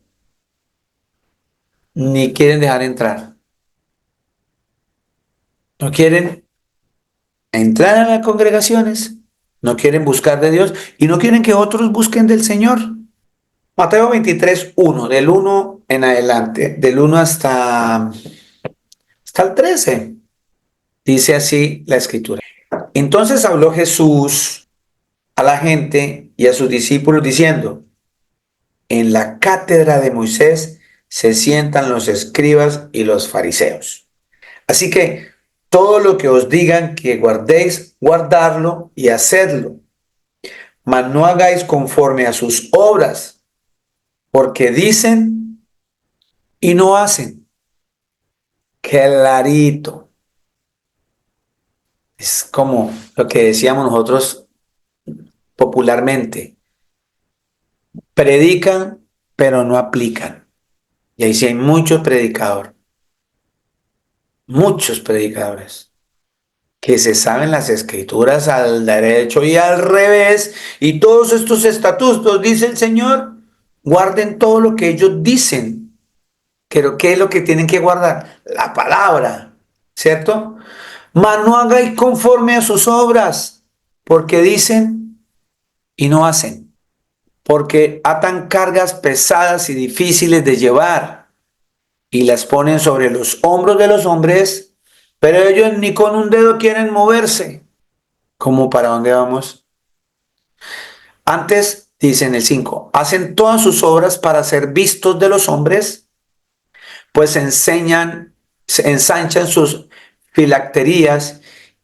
ni quieren dejar entrar. No quieren entrar a las congregaciones, no quieren buscar de Dios y no quieren que otros busquen del Señor. Mateo 23, 1, del 1 en adelante, del 1 hasta el 13. Dice así la escritura. Entonces habló Jesús a la gente y a sus discípulos diciendo, en la cátedra de Moisés se sientan los escribas y los fariseos. Así que todo lo que os digan que guardéis, guardadlo y hacedlo, mas no hagáis conforme a sus obras, porque dicen y no hacen. Clarito. Es como lo que decíamos nosotros popularmente. Predican, pero no aplican. Y ahí sí hay muchos predicadores, que se saben las escrituras al derecho y al revés, y todos estos estatutos, dice el Señor, guarden todo lo que ellos dicen. Pero ¿qué es lo que tienen que guardar? La palabra, ¿cierto? Mas no hagáis conforme a sus obras, porque dicen y no hacen, porque atan cargas pesadas y difíciles de llevar y las ponen sobre los hombros de los hombres, pero ellos ni con un dedo quieren moverse. ¿Cómo para dónde vamos? Antes, dicen el 5, hacen todas sus obras para ser vistos de los hombres, pues ensanchan sus filacterías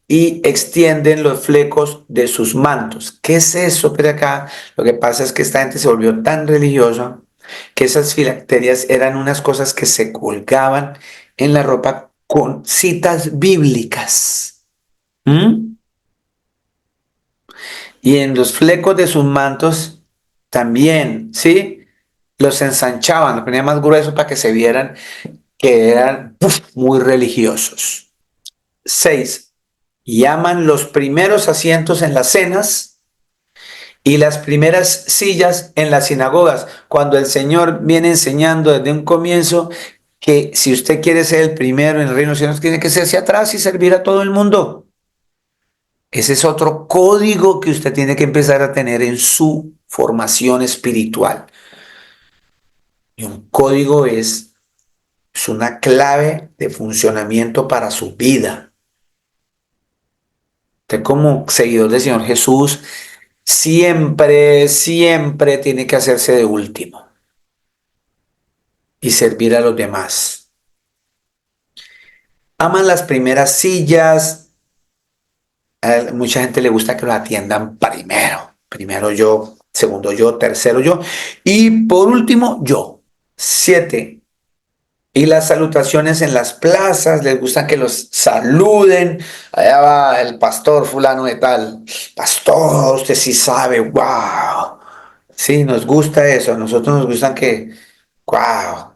y extienden los flecos de sus mantos. ¿Qué es eso? Pero acá lo que pasa es que esta gente se volvió tan religiosa que esas filacterias eran unas cosas que se colgaban en la ropa con citas bíblicas. ¿Mm? Y en los flecos de sus mantos también, ¿sí? Los ensanchaban, los ponían más gruesos para que se vieran que eran muy religiosos. 6. Llaman los primeros asientos en las cenas y las primeras sillas en las sinagogas, cuando el Señor viene enseñando desde un comienzo que si usted quiere ser el primero en el reino de los cielos, tiene que ser hacia atrás y servir a todo el mundo. Ese es otro código que usted tiene que empezar a tener en su formación espiritual. Y un código es una clave de funcionamiento para su vida. Usted como seguidor del Señor Jesús, siempre tiene que hacerse de último y servir a los demás. Aman las primeras sillas. A mucha gente le gusta que los atiendan primero. Primero yo, segundo yo, tercero yo y por último yo. 7. Y las salutaciones en las plazas, les gusta que los saluden. Allá va el pastor fulano de tal. Pastor, usted sí sabe, wow. Sí, nos gusta eso. A nosotros nos gusta que, wow,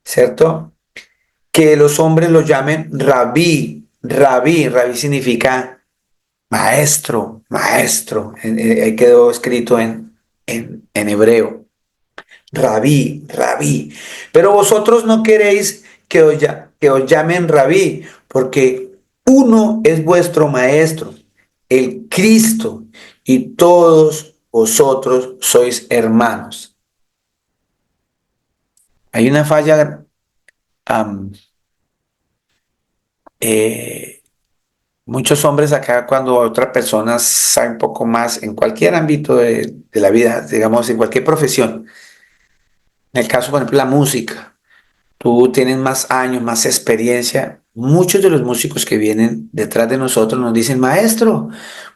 ¿cierto? Que los hombres lo llamen rabí. Rabí, rabí significa maestro, maestro. Ahí quedó escrito en hebreo. Rabí, rabí. Pero vosotros no queréis que os llamen rabí, porque uno es vuestro maestro, el Cristo, y todos vosotros sois hermanos. Hay una falla, am, eh, muchos hombres acá cuando otra persona sabe un poco más en cualquier ámbito de la vida, digamos, en cualquier profesión. En el caso, por ejemplo, la música. Tú tienes más años, más experiencia. Muchos de los músicos que vienen detrás de nosotros nos dicen, maestro,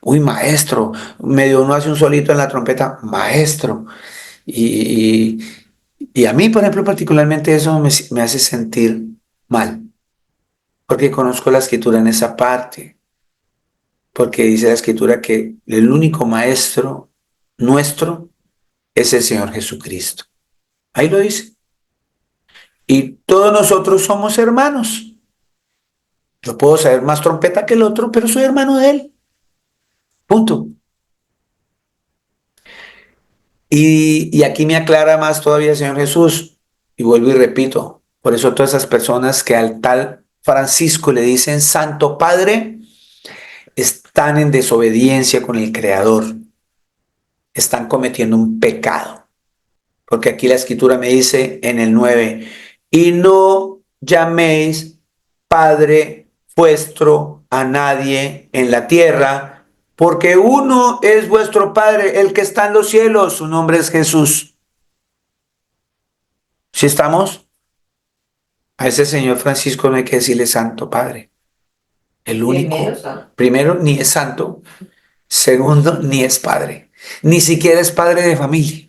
uy, maestro, medio uno hace un solito en la trompeta, maestro. Y, y a mí, por ejemplo, particularmente eso me hace sentir mal, porque conozco la escritura en esa parte, porque dice la escritura que el único maestro nuestro es el Señor Jesucristo. Ahí lo dice. Y todos nosotros somos hermanos. Yo puedo saber más trompeta que el otro, pero soy hermano de él. Punto. Y aquí me aclara más todavía el Señor Jesús. Y vuelvo y repito, por eso todas esas personas que al tal Francisco le dicen Santo Padre, están en desobediencia con el Creador. Están cometiendo un pecado. Porque aquí la escritura me dice en el 9 y no llaméis Padre vuestro a nadie en la tierra, porque uno es vuestro Padre, el que está en los cielos, su nombre es Jesús. Si estamos, a ese señor Francisco no hay que decirle Santo Padre, el único. Primero, ni es santo. Segundo, ni es padre. Ni siquiera es padre de familia.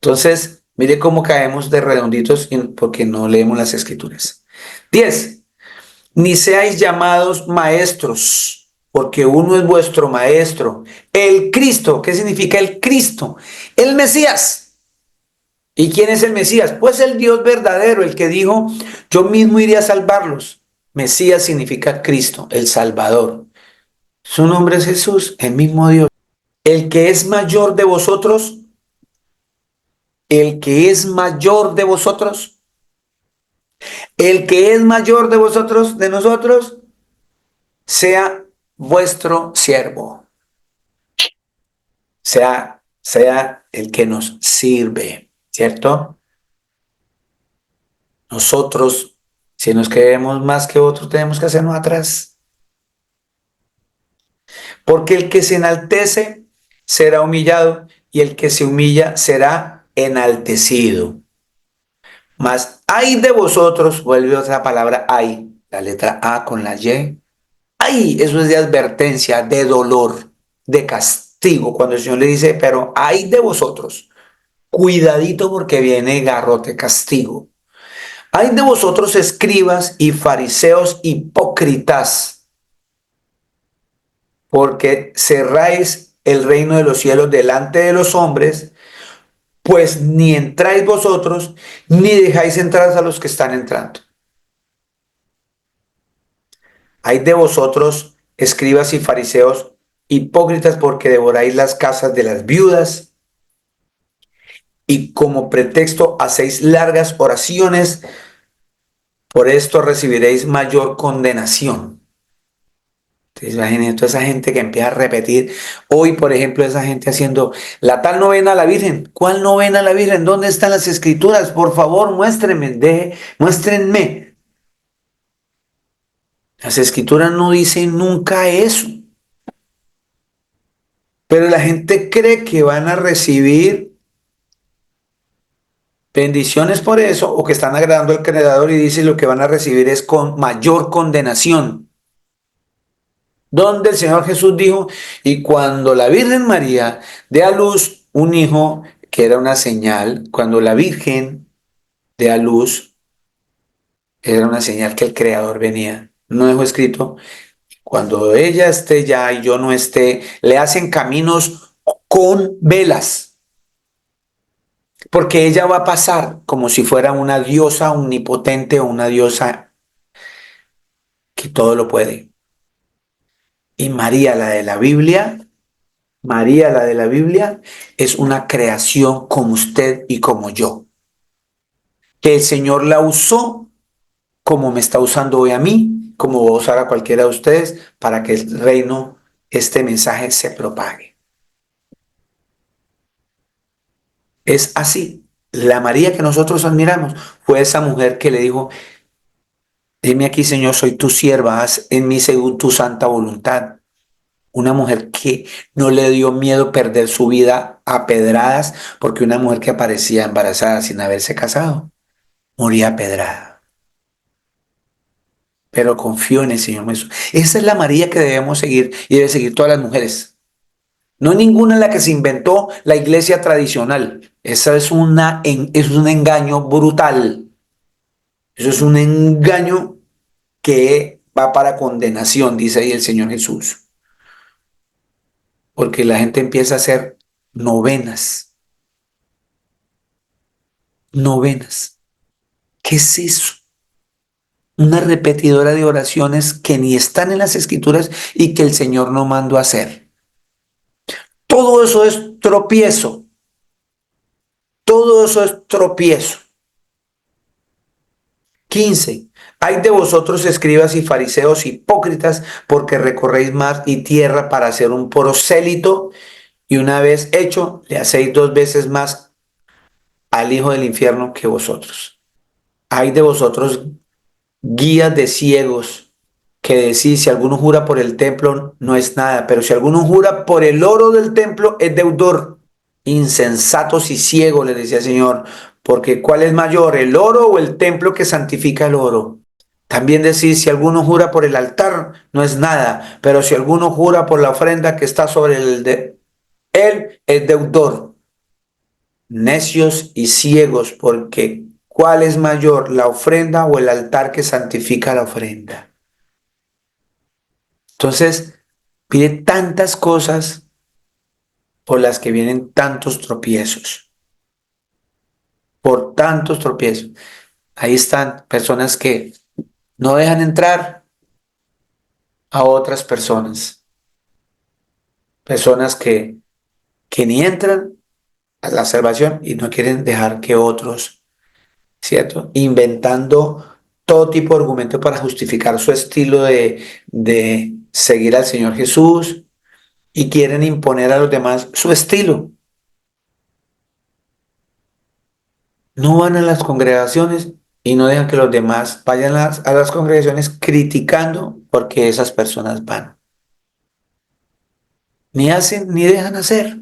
Entonces, mire cómo caemos de redonditos porque no leemos las escrituras. 10. Ni seáis llamados maestros, porque uno es vuestro maestro, el Cristo. ¿Qué significa el Cristo? El Mesías. ¿Y quién es el Mesías? Pues el Dios verdadero, el que dijo, yo mismo iré a salvarlos. Mesías significa Cristo, el Salvador. Su nombre es Jesús, el mismo Dios. El que es mayor de vosotros, el que es mayor de vosotros, el que es mayor de vosotros, de nosotros, sea vuestro siervo, sea el que nos sirve, ¿cierto? Nosotros, si nos creemos más que otros, tenemos que hacernos atrás. Porque el que se enaltece será humillado y el que se humilla será enaltecido. Mas hay de vosotros, vuelve otra palabra, hay, la letra A con la Y. Ay, eso es de advertencia, de dolor, de castigo. Cuando el Señor le dice, pero hay de vosotros, cuidadito porque viene garrote, castigo. Hay de vosotros escribas y fariseos hipócritas, porque cerráis el reino de los cielos delante de los hombres, pues ni entráis vosotros, ni dejáis entrar a los que están entrando. Hay de vosotros, escribas y fariseos, hipócritas, porque devoráis las casas de las viudas y como pretexto hacéis largas oraciones, por esto recibiréis mayor condenación. Entonces, imagínense toda esa gente que empieza a repetir. Hoy, por ejemplo, esa gente haciendo la tal novena a la Virgen. ¿Cuál novena a la Virgen? ¿Dónde están las escrituras? Por favor, muéstrenme. Las escrituras no dicen nunca eso. Pero la gente cree que van a recibir bendiciones por eso o que están agradando al Creador y dice lo que van a recibir es con mayor condenación. Donde el Señor Jesús dijo, y cuando la Virgen María dé a luz un hijo, que era una señal, cuando la Virgen dé a luz, era una señal que el Creador venía. No dejó escrito, cuando ella esté ya y yo no esté, le hacen caminos con velas, porque ella va a pasar como si fuera una diosa omnipotente o una diosa que todo lo puede. Y María, la de la Biblia, María, la de la Biblia, es una creación como usted y como yo, que el Señor la usó como me está usando hoy a mí, como va a usar a cualquiera de ustedes para que el reino, este mensaje se propague. Es así. La María que nosotros admiramos fue esa mujer que le dijo, dime aquí, Señor, soy tu sierva, haz en mí según tu santa voluntad. Una mujer que no le dio miedo perder su vida a pedradas, porque una mujer que aparecía embarazada sin haberse casado, moría pedrada. Pero confió en el Señor Jesús. Esa es la María que debemos seguir y debe seguir todas las mujeres. No ninguna la que se inventó la iglesia tradicional. Esa es un engaño brutal. Eso es un engaño que va para condenación, dice ahí el Señor Jesús. Porque la gente empieza a hacer novenas. Novenas. ¿Qué es eso? Una repetidora de oraciones que ni están en las escrituras y que el Señor no mandó a hacer. Todo eso es tropiezo. Todo eso es tropiezo. 15. Hay de vosotros, escribas y fariseos hipócritas, porque recorréis mar y tierra para hacer un prosélito, y una vez hecho, le hacéis 2 veces más al hijo del infierno que vosotros. Hay de vosotros, guías de ciegos, que decís, si alguno jura por el templo, no es nada, pero si alguno jura por el oro del templo, es deudor. Insensatos y ciegos, les decía el Señor, porque ¿cuál es mayor, el oro o el templo que santifica el oro? También decís, si alguno jura por el altar, no es nada, pero si alguno jura por la ofrenda que está sobre él, es deudor. Necios y ciegos, porque ¿cuál es mayor, la ofrenda o el altar que santifica la ofrenda? Entonces, pide tantas cosas por las que vienen tantos tropiezos, por tantos tropiezos. Ahí están personas que no dejan entrar a otras personas, personas que ni entran a la salvación y no quieren dejar que otros, ¿cierto? Inventando todo tipo de argumentos para justificar su estilo de seguir al Señor Jesús y quieren imponer a los demás su estilo. No van a las congregaciones y no dejan que los demás vayan a las congregaciones criticando porque esas personas van. Ni hacen ni dejan hacer.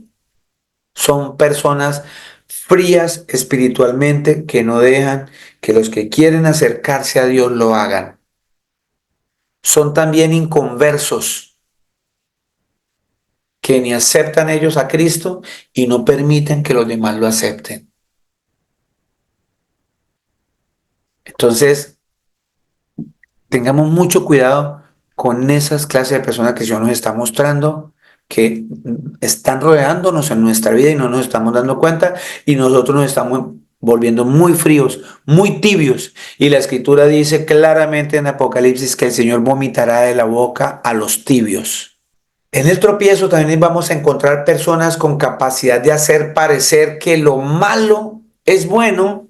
Son personas frías espiritualmente que no dejan que los que quieren acercarse a Dios lo hagan. Son también inconversos que ni aceptan ellos a Cristo y no permiten que los demás lo acepten. Entonces, tengamos mucho cuidado con esas clases de personas que el Señor nos está mostrando, que están rodeándonos en nuestra vida y no nos estamos dando cuenta, y nosotros nos estamos volviendo muy fríos, muy tibios. Y la Escritura dice claramente en Apocalipsis que el Señor vomitará de la boca a los tibios. En el tropiezo también vamos a encontrar personas con capacidad de hacer parecer que lo malo es bueno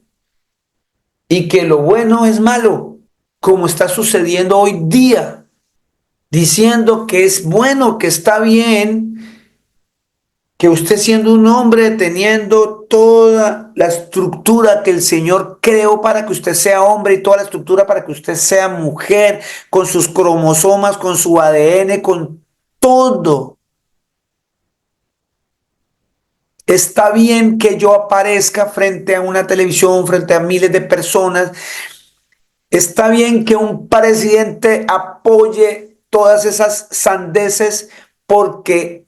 y que lo bueno es malo, como está sucediendo hoy día, diciendo que es bueno, que está bien, que usted siendo un hombre, teniendo toda la estructura que el Señor creó para que usted sea hombre y toda la estructura para que usted sea mujer, con sus cromosomas, con su ADN, con todo. Está bien que yo aparezca frente a una televisión, frente a miles de personas. Está bien que un presidente apoye todas esas sandeces porque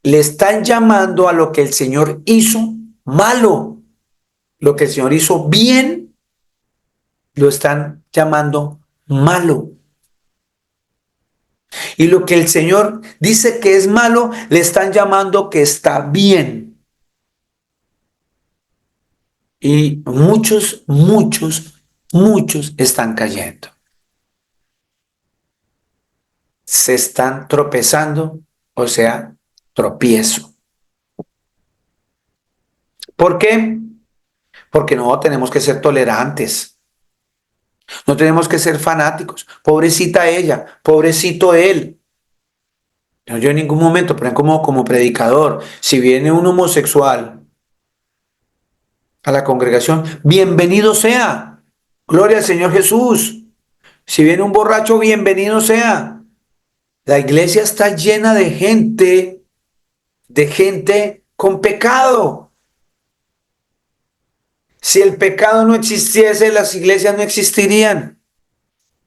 le están llamando a lo que el Señor hizo malo. Lo que el Señor hizo bien, lo están llamando malo. Y lo que el Señor dice que es malo, le están llamando que está bien. Y muchos están cayendo. Se están tropezando, o sea, tropiezo. ¿Por qué? Porque no tenemos que ser tolerantes. No tenemos que ser fanáticos. Pobrecita ella, pobrecito él. No, yo en ningún momento, pero como predicador, si viene un homosexual a la congregación, bienvenido sea. Gloria al Señor Jesús. Si viene un borracho, bienvenido sea. La iglesia está llena de gente con pecado. Si el pecado no existiese, las iglesias no existirían.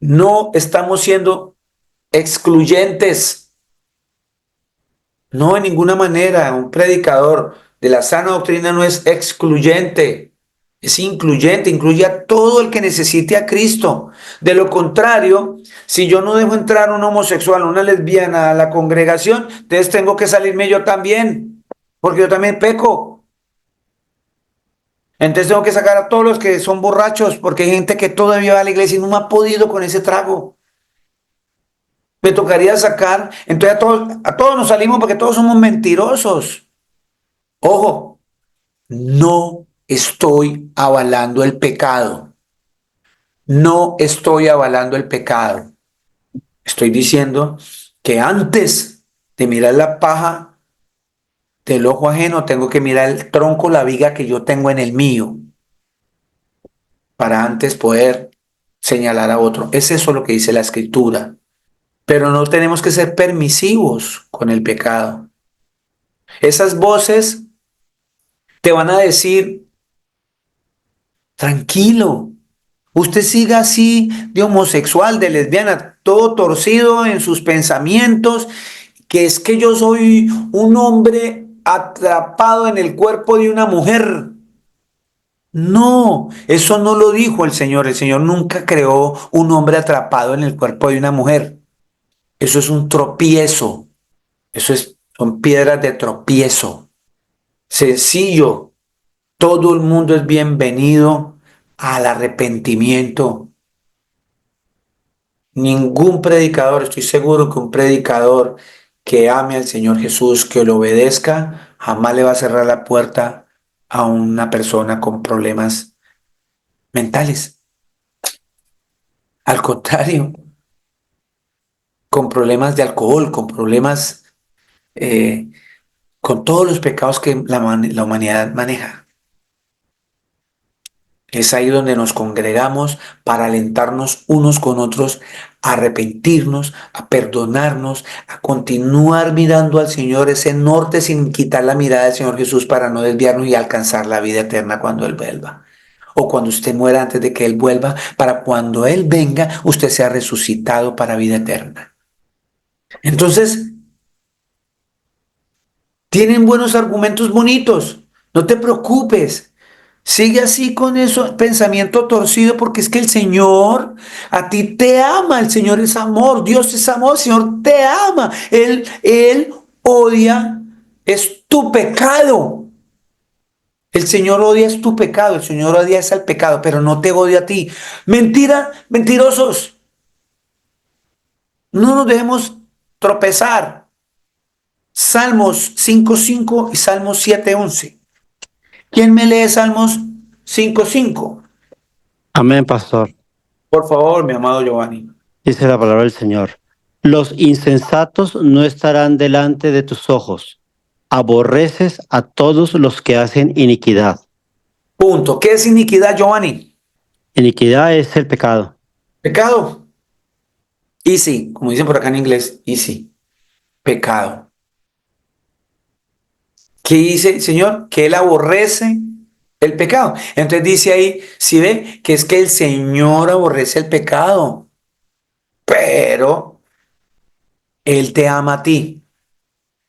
No estamos siendo excluyentes. No, en ninguna manera. Un predicador de la sana doctrina no es excluyente, es incluyente, incluye a todo el que necesite a Cristo. De lo contrario, si yo no dejo entrar un homosexual o una lesbiana a la congregación, entonces tengo que salirme yo también, porque yo también peco. Entonces tengo que sacar a todos los que son borrachos, porque hay gente que todavía va a la iglesia y no me ha podido con ese trago. Me tocaría sacar, entonces a todos nos salimos porque todos somos mentirosos. Ojo, no estoy avalando el pecado. No estoy avalando el pecado. Estoy diciendo que antes de mirar la paja del ojo ajeno, tengo que mirar el tronco, la viga que yo tengo en el mío, para antes poder señalar a otro. Es eso lo que dice la Escritura. Pero no tenemos que ser permisivos con el pecado. Esas voces te van a decir, tranquilo, usted siga así de homosexual, de lesbiana, todo torcido en sus pensamientos, que es que yo soy un hombre atrapado en el cuerpo de una mujer. No, eso no lo dijo el Señor. El Señor nunca creó un hombre atrapado en el cuerpo de una mujer. Eso es un tropiezo. Son piedras de tropiezo. Sencillo. Todo el mundo es bienvenido al arrepentimiento. Ningún predicador, estoy seguro que un predicador que ame al Señor Jesús, que lo obedezca, jamás le va a cerrar la puerta a una persona con problemas mentales. Al contrario, con problemas de alcohol, con problemas, eh, con todos los pecados que la humanidad maneja. Es ahí donde nos congregamos para alentarnos unos con otros, a arrepentirnos, a perdonarnos, a continuar mirando al Señor, ese norte sin quitar la mirada del Señor Jesús para no desviarnos y alcanzar la vida eterna cuando Él vuelva. O cuando usted muera antes de que Él vuelva, para cuando Él venga, usted sea resucitado para vida eterna. Entonces, tienen buenos argumentos bonitos. No te preocupes. Sigue así con eso, pensamiento torcido, porque es que el Señor a ti te ama, el Señor es amor, Dios es amor, el Señor te ama, Él odia, es tu pecado. El Señor odia es tu pecado, el Señor odia es el pecado, pero no te odia a ti. Mentira, mentirosos. No nos dejemos tropezar. Salmos 5:5 y Salmos 7:11. ¿Quién me lee Salmos 5:5? Amén, pastor. Por favor, mi amado Giovanni. Dice la palabra del Señor. Los insensatos no estarán delante de tus ojos. Aborreces a todos los que hacen iniquidad. Punto. ¿Qué es iniquidad, Giovanni? Iniquidad es el pecado. Pecado. Easy, como dicen por acá en inglés, easy. Pecado. ¿Qué dice el Señor? Que Él aborrece el pecado. Entonces dice ahí, si ve, que es que el Señor aborrece el pecado, pero Él te ama a ti.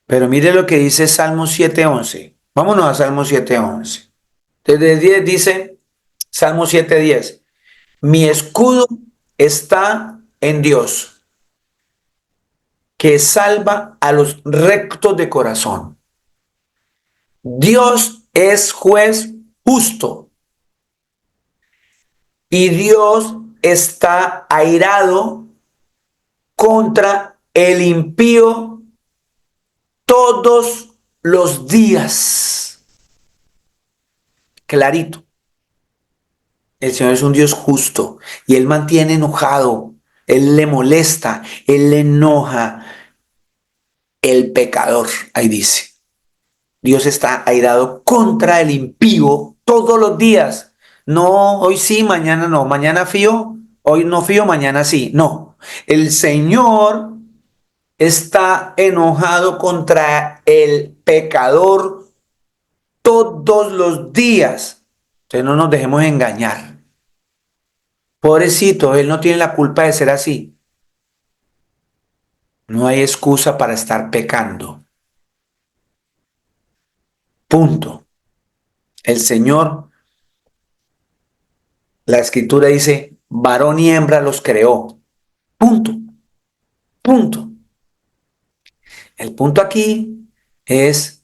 Pero mire lo que dice Salmo 7:11. Vámonos a Salmo 7:11. Desde el 10 dice, Salmo 7:10, mi escudo está en Dios, que salva a los rectos de corazón. Dios es juez justo y Dios está airado contra el impío todos los días. Clarito. El Señor es un Dios justo y Él mantiene enojado, Él le molesta, Él le enoja el pecador. Ahí dice, Dios está airado contra el impío todos los días. No, hoy sí, mañana no, mañana fío, hoy no fío, mañana sí. No, el Señor está enojado contra el pecador todos los días. Entonces no nos dejemos engañar. Pobrecito, él no tiene la culpa de ser así. No hay excusa para estar pecando. Punto. El Señor, la Escritura dice, varón y hembra los creó. Punto. Punto. El punto aquí es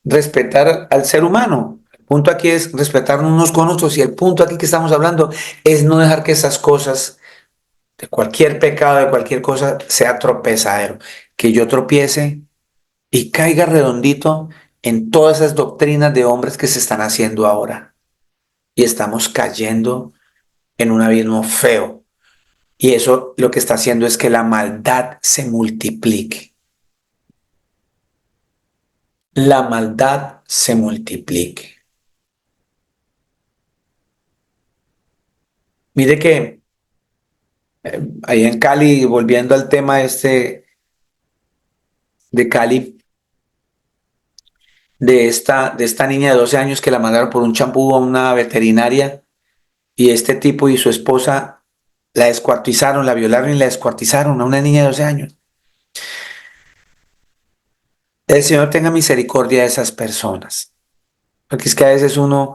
respetar al ser humano. El punto aquí es respetarnos unos con otros y el punto aquí que estamos hablando es no dejar que esas cosas, de cualquier pecado, de cualquier cosa, sea tropezadero. Que yo tropiece y caiga redondito en todas esas doctrinas de hombres que se están haciendo ahora. Y estamos cayendo en un abismo feo. Y eso lo que está haciendo es que la maldad se multiplique. La maldad se multiplique. Mire que ahí en Cali, volviendo al tema este de Cali, de esta niña de 12 años que la mandaron por un champú a una veterinaria y este tipo y su esposa la descuartizaron, la violaron y la descuartizaron a una niña de 12 años. El Señor tenga misericordia de esas personas, porque es que a veces uno,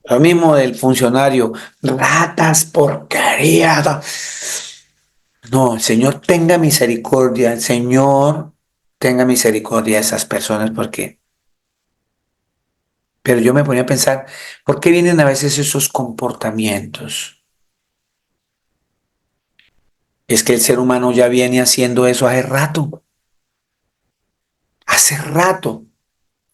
lo mismo del funcionario, ratas, porquería. No, el Señor tenga misericordia, el Señor tenga misericordia de esas personas, porque, pero yo me ponía a pensar, ¿por qué vienen a veces esos comportamientos? Es que el ser humano ya viene haciendo eso hace rato, hace rato.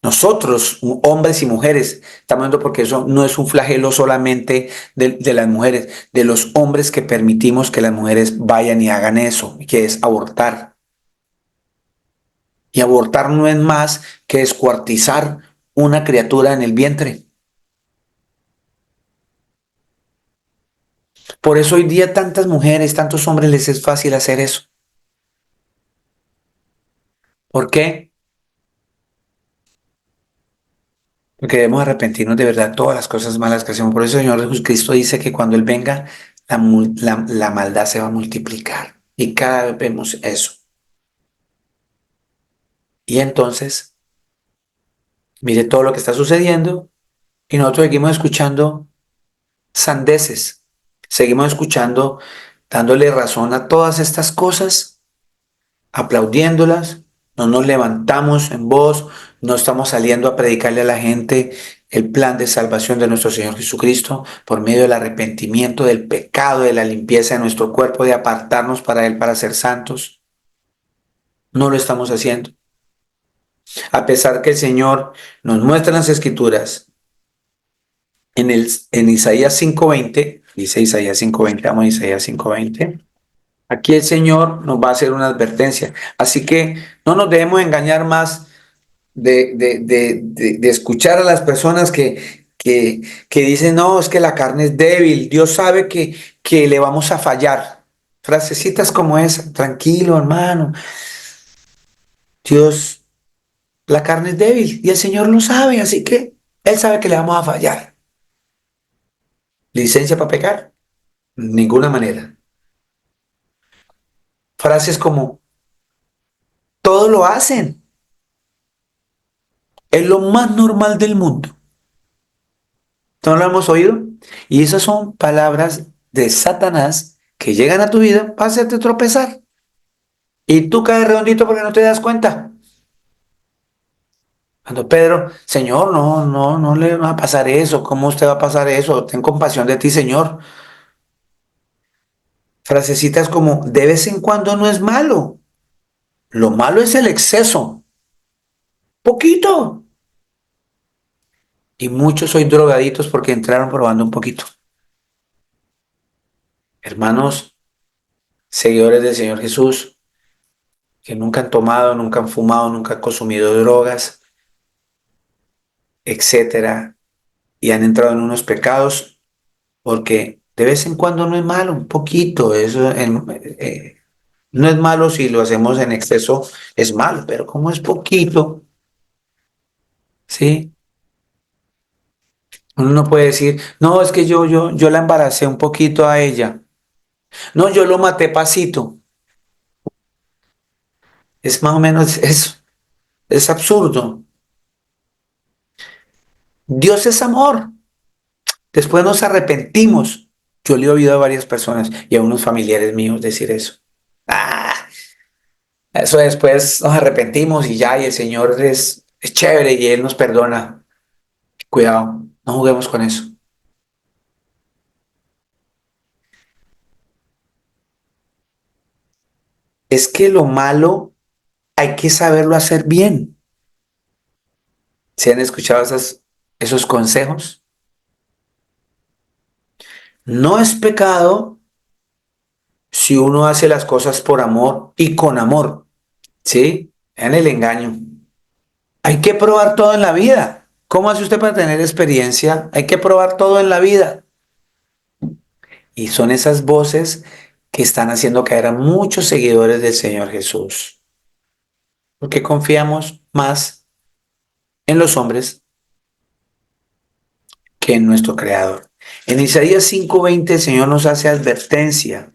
Nosotros, hombres y mujeres, estamos viendo porque eso no es un flagelo solamente de las mujeres, de los hombres que permitimos que las mujeres vayan y hagan eso, que es abortar. Y abortar no es más que descuartizar una criatura en el vientre. Por eso hoy día tantas mujeres, tantos hombres les es fácil hacer eso. ¿Por qué? Porque debemos arrepentirnos de verdad de todas las cosas malas que hacemos. Por eso el Señor Jesucristo dice que cuando Él venga, la maldad se va a multiplicar. Y cada vez vemos eso. Y entonces, mire todo lo que está sucediendo y nosotros seguimos escuchando sandeces. Seguimos escuchando, dándole razón a todas estas cosas, aplaudiéndolas, no nos levantamos en voz, no estamos saliendo a predicarle a la gente el plan de salvación de nuestro Señor Jesucristo por medio del arrepentimiento del pecado, de la limpieza de nuestro cuerpo, de apartarnos para Él, para ser santos. No lo estamos haciendo. A pesar que el Señor nos muestra en las Escrituras, en Isaías 5:20, dice Isaías 5:20, vamos a Isaías 5:20. Aquí el Señor nos va a hacer una advertencia. Así que no nos debemos engañar más de escuchar a las personas que dicen, no, es que la carne es débil, Dios sabe que le vamos a fallar. Frasecitas como esa, tranquilo hermano, Dios, la carne es débil y el Señor lo sabe, así que Él sabe que le vamos a fallar. ¿Licencia para pecar? Ninguna manera. Frases como, todo lo hacen. Es lo más normal del mundo. ¿No lo hemos oído? Y esas son palabras de Satanás que llegan a tu vida para hacerte tropezar. Y tú caes redondito porque no te das cuenta. Cuando Pedro, Señor, no le va a pasar eso. ¿Cómo usted va a pasar eso? Ten compasión de ti, Señor. Frasecitas como, de vez en cuando no es malo. Lo malo es el exceso. Poquito. Y muchos soy drogaditos porque entraron probando un poquito. Hermanos, seguidores del Señor Jesús, que nunca han tomado, nunca han fumado, nunca han consumido drogas, etcétera, y han entrado en unos pecados, porque de vez en cuando no es malo, un poquito, no es malo si lo hacemos en exceso, es malo, pero como es poquito, ¿sí? Uno no puede decir, no, es que yo la embaracé un poquito a ella, no, yo lo maté pasito, es más o menos eso, es absurdo. Dios es amor, después nos arrepentimos. Yo le he oído a varias personas y a unos familiares míos decir eso. Ah, eso después nos arrepentimos y ya, y el Señor es chévere y Él nos perdona. Cuidado, no juguemos con eso. Es que lo malo hay que saberlo hacer bien. ¿Se han escuchado esos consejos? No es pecado si uno hace las cosas por amor y con amor, ¿sí? En el engaño. Hay que probar todo en la vida. ¿Cómo hace usted para tener experiencia? Hay que probar todo en la vida. Y son esas voces que están haciendo caer a muchos seguidores del Señor Jesús. Porque confiamos más en los hombres que en nuestro Creador. En Isaías 5:20 el Señor nos hace advertencia.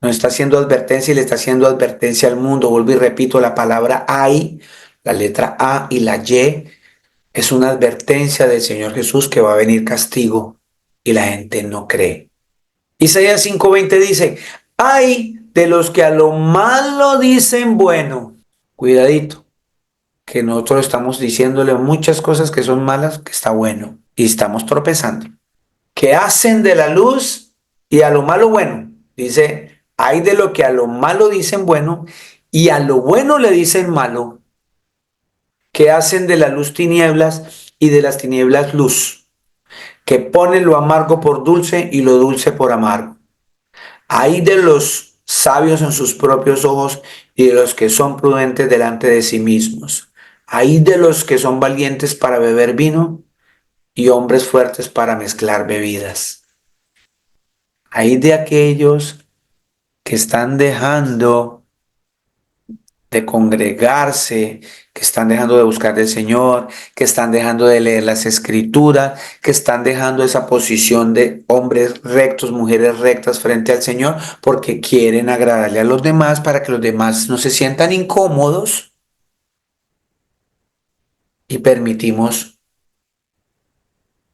Nos está haciendo advertencia y le está haciendo advertencia al mundo. Vuelvo y repito, la palabra hay, la letra A y la Y es una advertencia del Señor Jesús que va a venir castigo y la gente no cree. Isaías 5:20 dice, ay de los que a lo malo dicen bueno. Cuidadito, que nosotros estamos diciéndole muchas cosas que son malas, que está bueno, y estamos tropezando. Que hacen de la luz y a lo malo bueno. Dice, hay de lo que a lo malo dicen bueno y a lo bueno le dicen malo, que hacen de la luz tinieblas y de las tinieblas luz, que ponen lo amargo por dulce y lo dulce por amargo. Hay de los sabios en sus propios ojos y de los que son prudentes delante de sí mismos. Hay de los que son valientes para beber vino y hombres fuertes para mezclar bebidas. Hay de aquellos que están dejando de congregarse, que están dejando de buscar del Señor, que están dejando de leer las Escrituras, que están dejando esa posición de hombres rectos, mujeres rectas frente al Señor, porque quieren agradarle a los demás para que los demás no se sientan incómodos y permitimos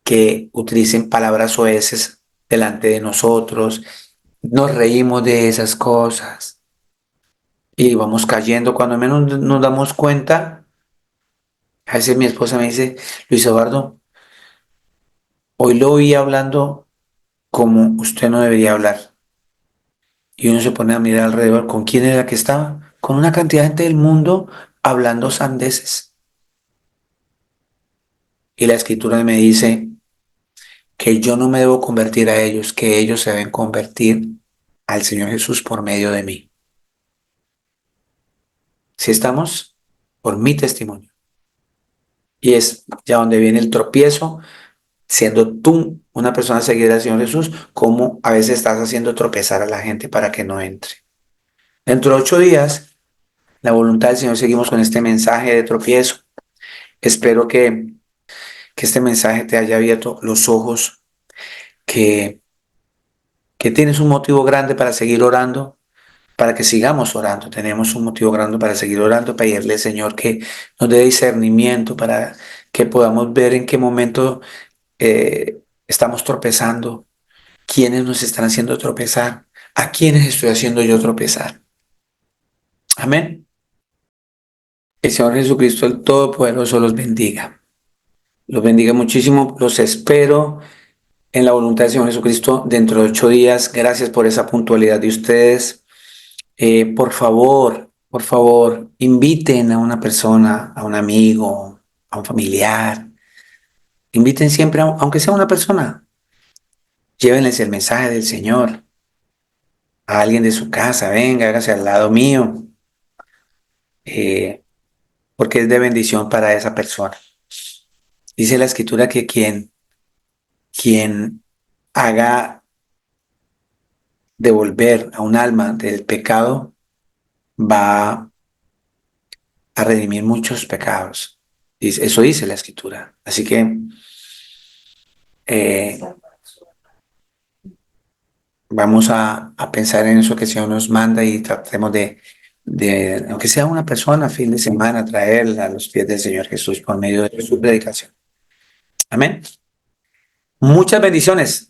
que utilicen palabras soeces delante de nosotros. Nos reímos de esas cosas y vamos cayendo. Cuando menos nos damos cuenta, a veces mi esposa me dice, Luis Eduardo, hoy lo oí hablando como usted no debería hablar. Y uno se pone a mirar alrededor, ¿con quién era que estaba? Con una cantidad de gente del mundo hablando sandeces. Y la escritura me dice que yo no me debo convertir a ellos, que ellos se deben convertir al Señor Jesús por medio de mí. Si estamos, por mi testimonio. Y es ya donde viene el tropiezo, siendo tú una persona seguida del Señor Jesús, como a veces estás haciendo tropezar a la gente para que no entre. Dentro de 8 días, la voluntad del Señor, seguimos con este mensaje de tropiezo. Espero que este mensaje te haya abierto los ojos, que, que tienes un motivo grande para seguir orando, para que sigamos orando. Tenemos un motivo grande para seguir orando, pedirle, Señor, que nos dé discernimiento para que podamos ver en qué momento estamos tropezando, quiénes nos están haciendo tropezar, a quiénes estoy haciendo yo tropezar. Amén. El Señor Jesucristo, el Todopoderoso, los bendiga. Los bendiga muchísimo. Los espero en la voluntad del Señor Jesucristo dentro de 8 días. Gracias por esa puntualidad de ustedes. Por favor, inviten a una persona, a un amigo, a un familiar. Inviten siempre, aunque sea una persona. Llévenles el mensaje del Señor a alguien de su casa. Venga, hágase al lado mío, porque es de bendición para esa persona. Dice la Escritura que quien haga devolver a un alma del pecado va a redimir muchos pecados. Eso dice la Escritura. Así que eh, vamos a pensar en eso que el Señor nos manda y tratemos aunque sea una persona, fin de semana, traerla a los pies del Señor Jesús por medio de su predicación. Amén. Muchas bendiciones.